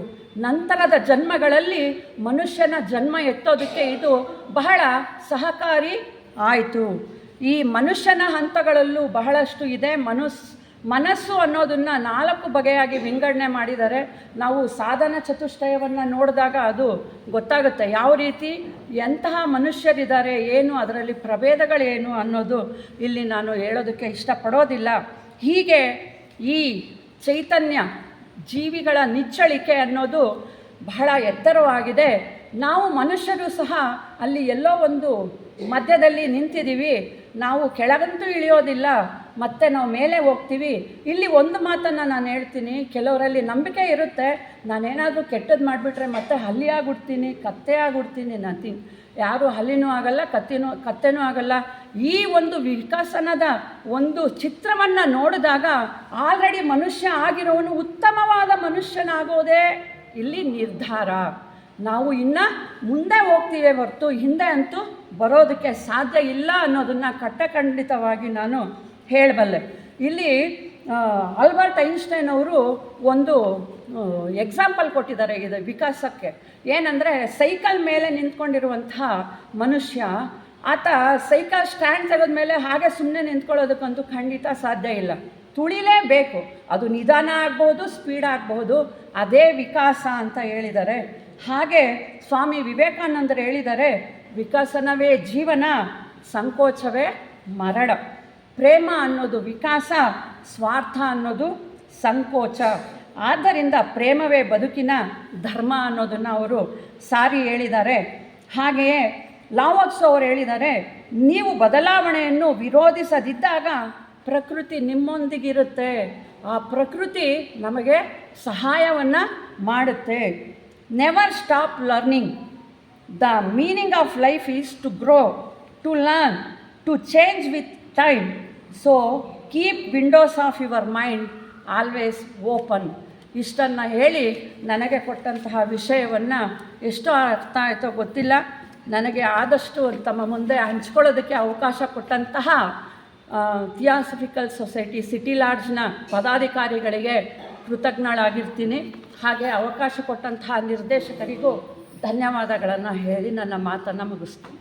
A: ನಂತರದ ಜನ್ಮಗಳಲ್ಲಿ ಮನುಷ್ಯನ ಜನ್ಮ ಎತ್ತೋದಕ್ಕೆ ಇದು ಬಹಳ ಸಹಕಾರಿ ಆಯಿತು. ಈ ಮನುಷ್ಯನ ಹಂತಗಳಲ್ಲೂ ಬಹಳಷ್ಟು ಇದೆ. ಮನಸ್ಸು ಅನ್ನೋದನ್ನು 4 ಬಗೆಯಾಗಿ ವಿಂಗಡಣೆ ಮಾಡಿದ್ದಾರೆ. ನಾವು ಸಾಧನ ಚತುಷ್ಟಯವನ್ನು ನೋಡಿದಾಗ ಅದು ಗೊತ್ತಾಗುತ್ತೆ, ಯಾವ ರೀತಿ ಎಂತಹ ಮನುಷ್ಯರಿದ್ದಾರೆ, ಏನು ಅದರಲ್ಲಿ ಪ್ರಭೇದಗಳೇನು ಅನ್ನೋದು ಇಲ್ಲಿ ನಾನು ಹೇಳೋದಕ್ಕೆ ಇಷ್ಟಪಡೋದಿಲ್ಲ. ಹೀಗೆ ಈ ಚೈತನ್ಯ ಜೀವಿಗಳ ನಿಚ್ಚಳಿಕೆ ಅನ್ನೋದು ಬಹಳ ಎತ್ತರವಾಗಿದೆ. ನಾವು ಮನುಷ್ಯರು ಸಹ ಅಲ್ಲಿ ಎಲ್ಲೋ ಒಂದು ಮಧ್ಯದಲ್ಲಿ ನಿಂತಿದ್ದೀವಿ. ನಾವು ಕೆಳಗಂತೂ ಇಳಿಯೋದಿಲ್ಲ, ಮತ್ತು ನಾವು ಮೇಲೆ ಹೋಗ್ತೀವಿ. ಇಲ್ಲಿ ಒಂದು ಮಾತನ್ನು ನಾನು ಹೇಳ್ತೀನಿ, ಕೆಲವರಲ್ಲಿ ನಂಬಿಕೆ ಇರುತ್ತೆ, ನಾನೇನಾದರೂ ಕೆಟ್ಟದ್ದು ಮಾಡಿಬಿಟ್ರೆ ಮತ್ತೆ ಹಲ್ಲಿ ಆಗ್ಬಿಡ್ತೀನಿ, ಕತ್ತೆ ಆಗ್ಬಿಡ್ತೀನಿ. ನಥಿಂಗ್. ಯಾರು ಹಲ್ಲಿನೂ ಆಗಲ್ಲ, ಕತ್ತೆನೂ ಆಗಲ್ಲ. ಈ ಒಂದು ವಿಕಸನದ ಒಂದು ಚಿತ್ರವನ್ನು ನೋಡಿದಾಗ ಆಲ್ರೆಡಿ ಮನುಷ್ಯ ಆಗಿರೋನು ಉತ್ತಮವಾದ ಮನುಷ್ಯನಾಗೋದೇ ಇಲ್ಲಿ ನಿರ್ಧಾರ. ನಾವು ಇನ್ನು ಮುಂದೆ ಹೋಗ್ತೀವೇ ಹೊರತು ಹಿಂದೆ ಅಂತೂ ಬರೋದಕ್ಕೆ ಸಾಧ್ಯ ಇಲ್ಲ ಅನ್ನೋದನ್ನು ಕಟ್ಟಖಂಡಿತವಾಗಿ ನಾನು ಹೇಳಬಲ್ಲೆ. ಇಲ್ಲಿ ಆಲ್ಬರ್ಟ್ ಐನ್ಸ್ಟೈನ್ ಅವರು ಒಂದು ಎಕ್ಸಾಂಪಲ್ ಕೊಟ್ಟಿದ್ದಾರೆ ಇದು ವಿಕಾಸಕ್ಕೆ. ಏನಂದರೆ, ಸೈಕಲ್ ಮೇಲೆ ನಿಂತ್ಕೊಂಡಿರುವಂತಹ ಮನುಷ್ಯ, ಆತ ಸೈಕಲ್ ಸ್ಟ್ಯಾಂಡ್ ತೆಗೆದ್ಮೇಲೆ ಹಾಗೆ ಸುಮ್ಮನೆ ನಿಂತ್ಕೊಳ್ಳೋದಕ್ಕಂತೂ ಖಂಡಿತ ಸಾಧ್ಯ ಇಲ್ಲ, ತುಳಿಲೇಬೇಕು. ಅದು ನಿಧಾನ ಆಗ್ಬೋದು, ಸ್ಪೀಡ್ ಆಗಬಹುದು, ಅದೇ ವಿಕಾಸ ಅಂತ ಹೇಳಿದ್ದಾರೆ. ಹಾಗೆ ಸ್ವಾಮಿ ವಿವೇಕಾನಂದರು ಹೇಳಿದ್ದಾರೆ, ವಿಕಸನವೇ ಜೀವನ, ಸಂಕೋಚವೇ ಮರಣ. ಪ್ರೇಮ ಅನ್ನೋದು ವಿಕಾಸ, ಸ್ವಾರ್ಥ ಅನ್ನೋದು ಸಂಕೋಚ. ಆದ್ದರಿಂದ ಪ್ರೇಮವೇ ಬದುಕಿನ ಧರ್ಮ ಅನ್ನೋದನ್ನು ಅವರು ಸಾರಿ ಹೇಳಿದ್ದಾರೆ. ಹಾಗೆಯೇ ಲಾವೋತ್ಸು ಅವರು ಹೇಳಿದ್ದಾರೆ, ನೀವು ಬದಲಾವಣೆಯನ್ನು ವಿರೋಧಿಸದಿದ್ದಾಗ ಪ್ರಕೃತಿ ನಿಮ್ಮೊಂದಿಗಿರುತ್ತೆ, ಆ ಪ್ರಕೃತಿ ನಮಗೆ ಸಹಾಯವನ್ನು ಮಾಡುತ್ತೆ. Never stop learning. The meaning of life is to grow, to learn, to change with time. So keep windows of your mind always open. ಇಷ್ಟನ್ನು ಹೇಳಿ ನನಗೆ ಕೊಟ್ಟಂತಹ ವಿಷಯವನ್ನು ಎಷ್ಟೋ ಅರ್ಥ ಆಯಿತೋ ಗೊತ್ತಿಲ್ಲ. ನನಗೆ ಆದಷ್ಟು ತಮ್ಮ ಮುಂದೆ ಹಂಚ್ಕೊಳ್ಳೋದಕ್ಕೆ ಅವಕಾಶ ಕೊಟ್ಟಂತಹ ಥಿಯಾಸಫಿಕಲ್ ಸೊಸೈಟಿ ಸಿಟಿ ಲಾಡ್ಜ್ನ ಪದಾಧಿಕಾರಿಗಳಿಗೆ ಕೃತಜ್ಞಳಾಗಿರ್ತೀನಿ. ಹಾಗೆ ಅವಕಾಶ ಕೊಟ್ಟಂತಹ ನಿರ್ದೇಶಕರಿಗೂ ಧನ್ಯವಾದಗಳನ್ನು ಹೇಳಿ ನನ್ನ ಮಾತನ್ನು ಮುಗಿಸ್ತೀನಿ.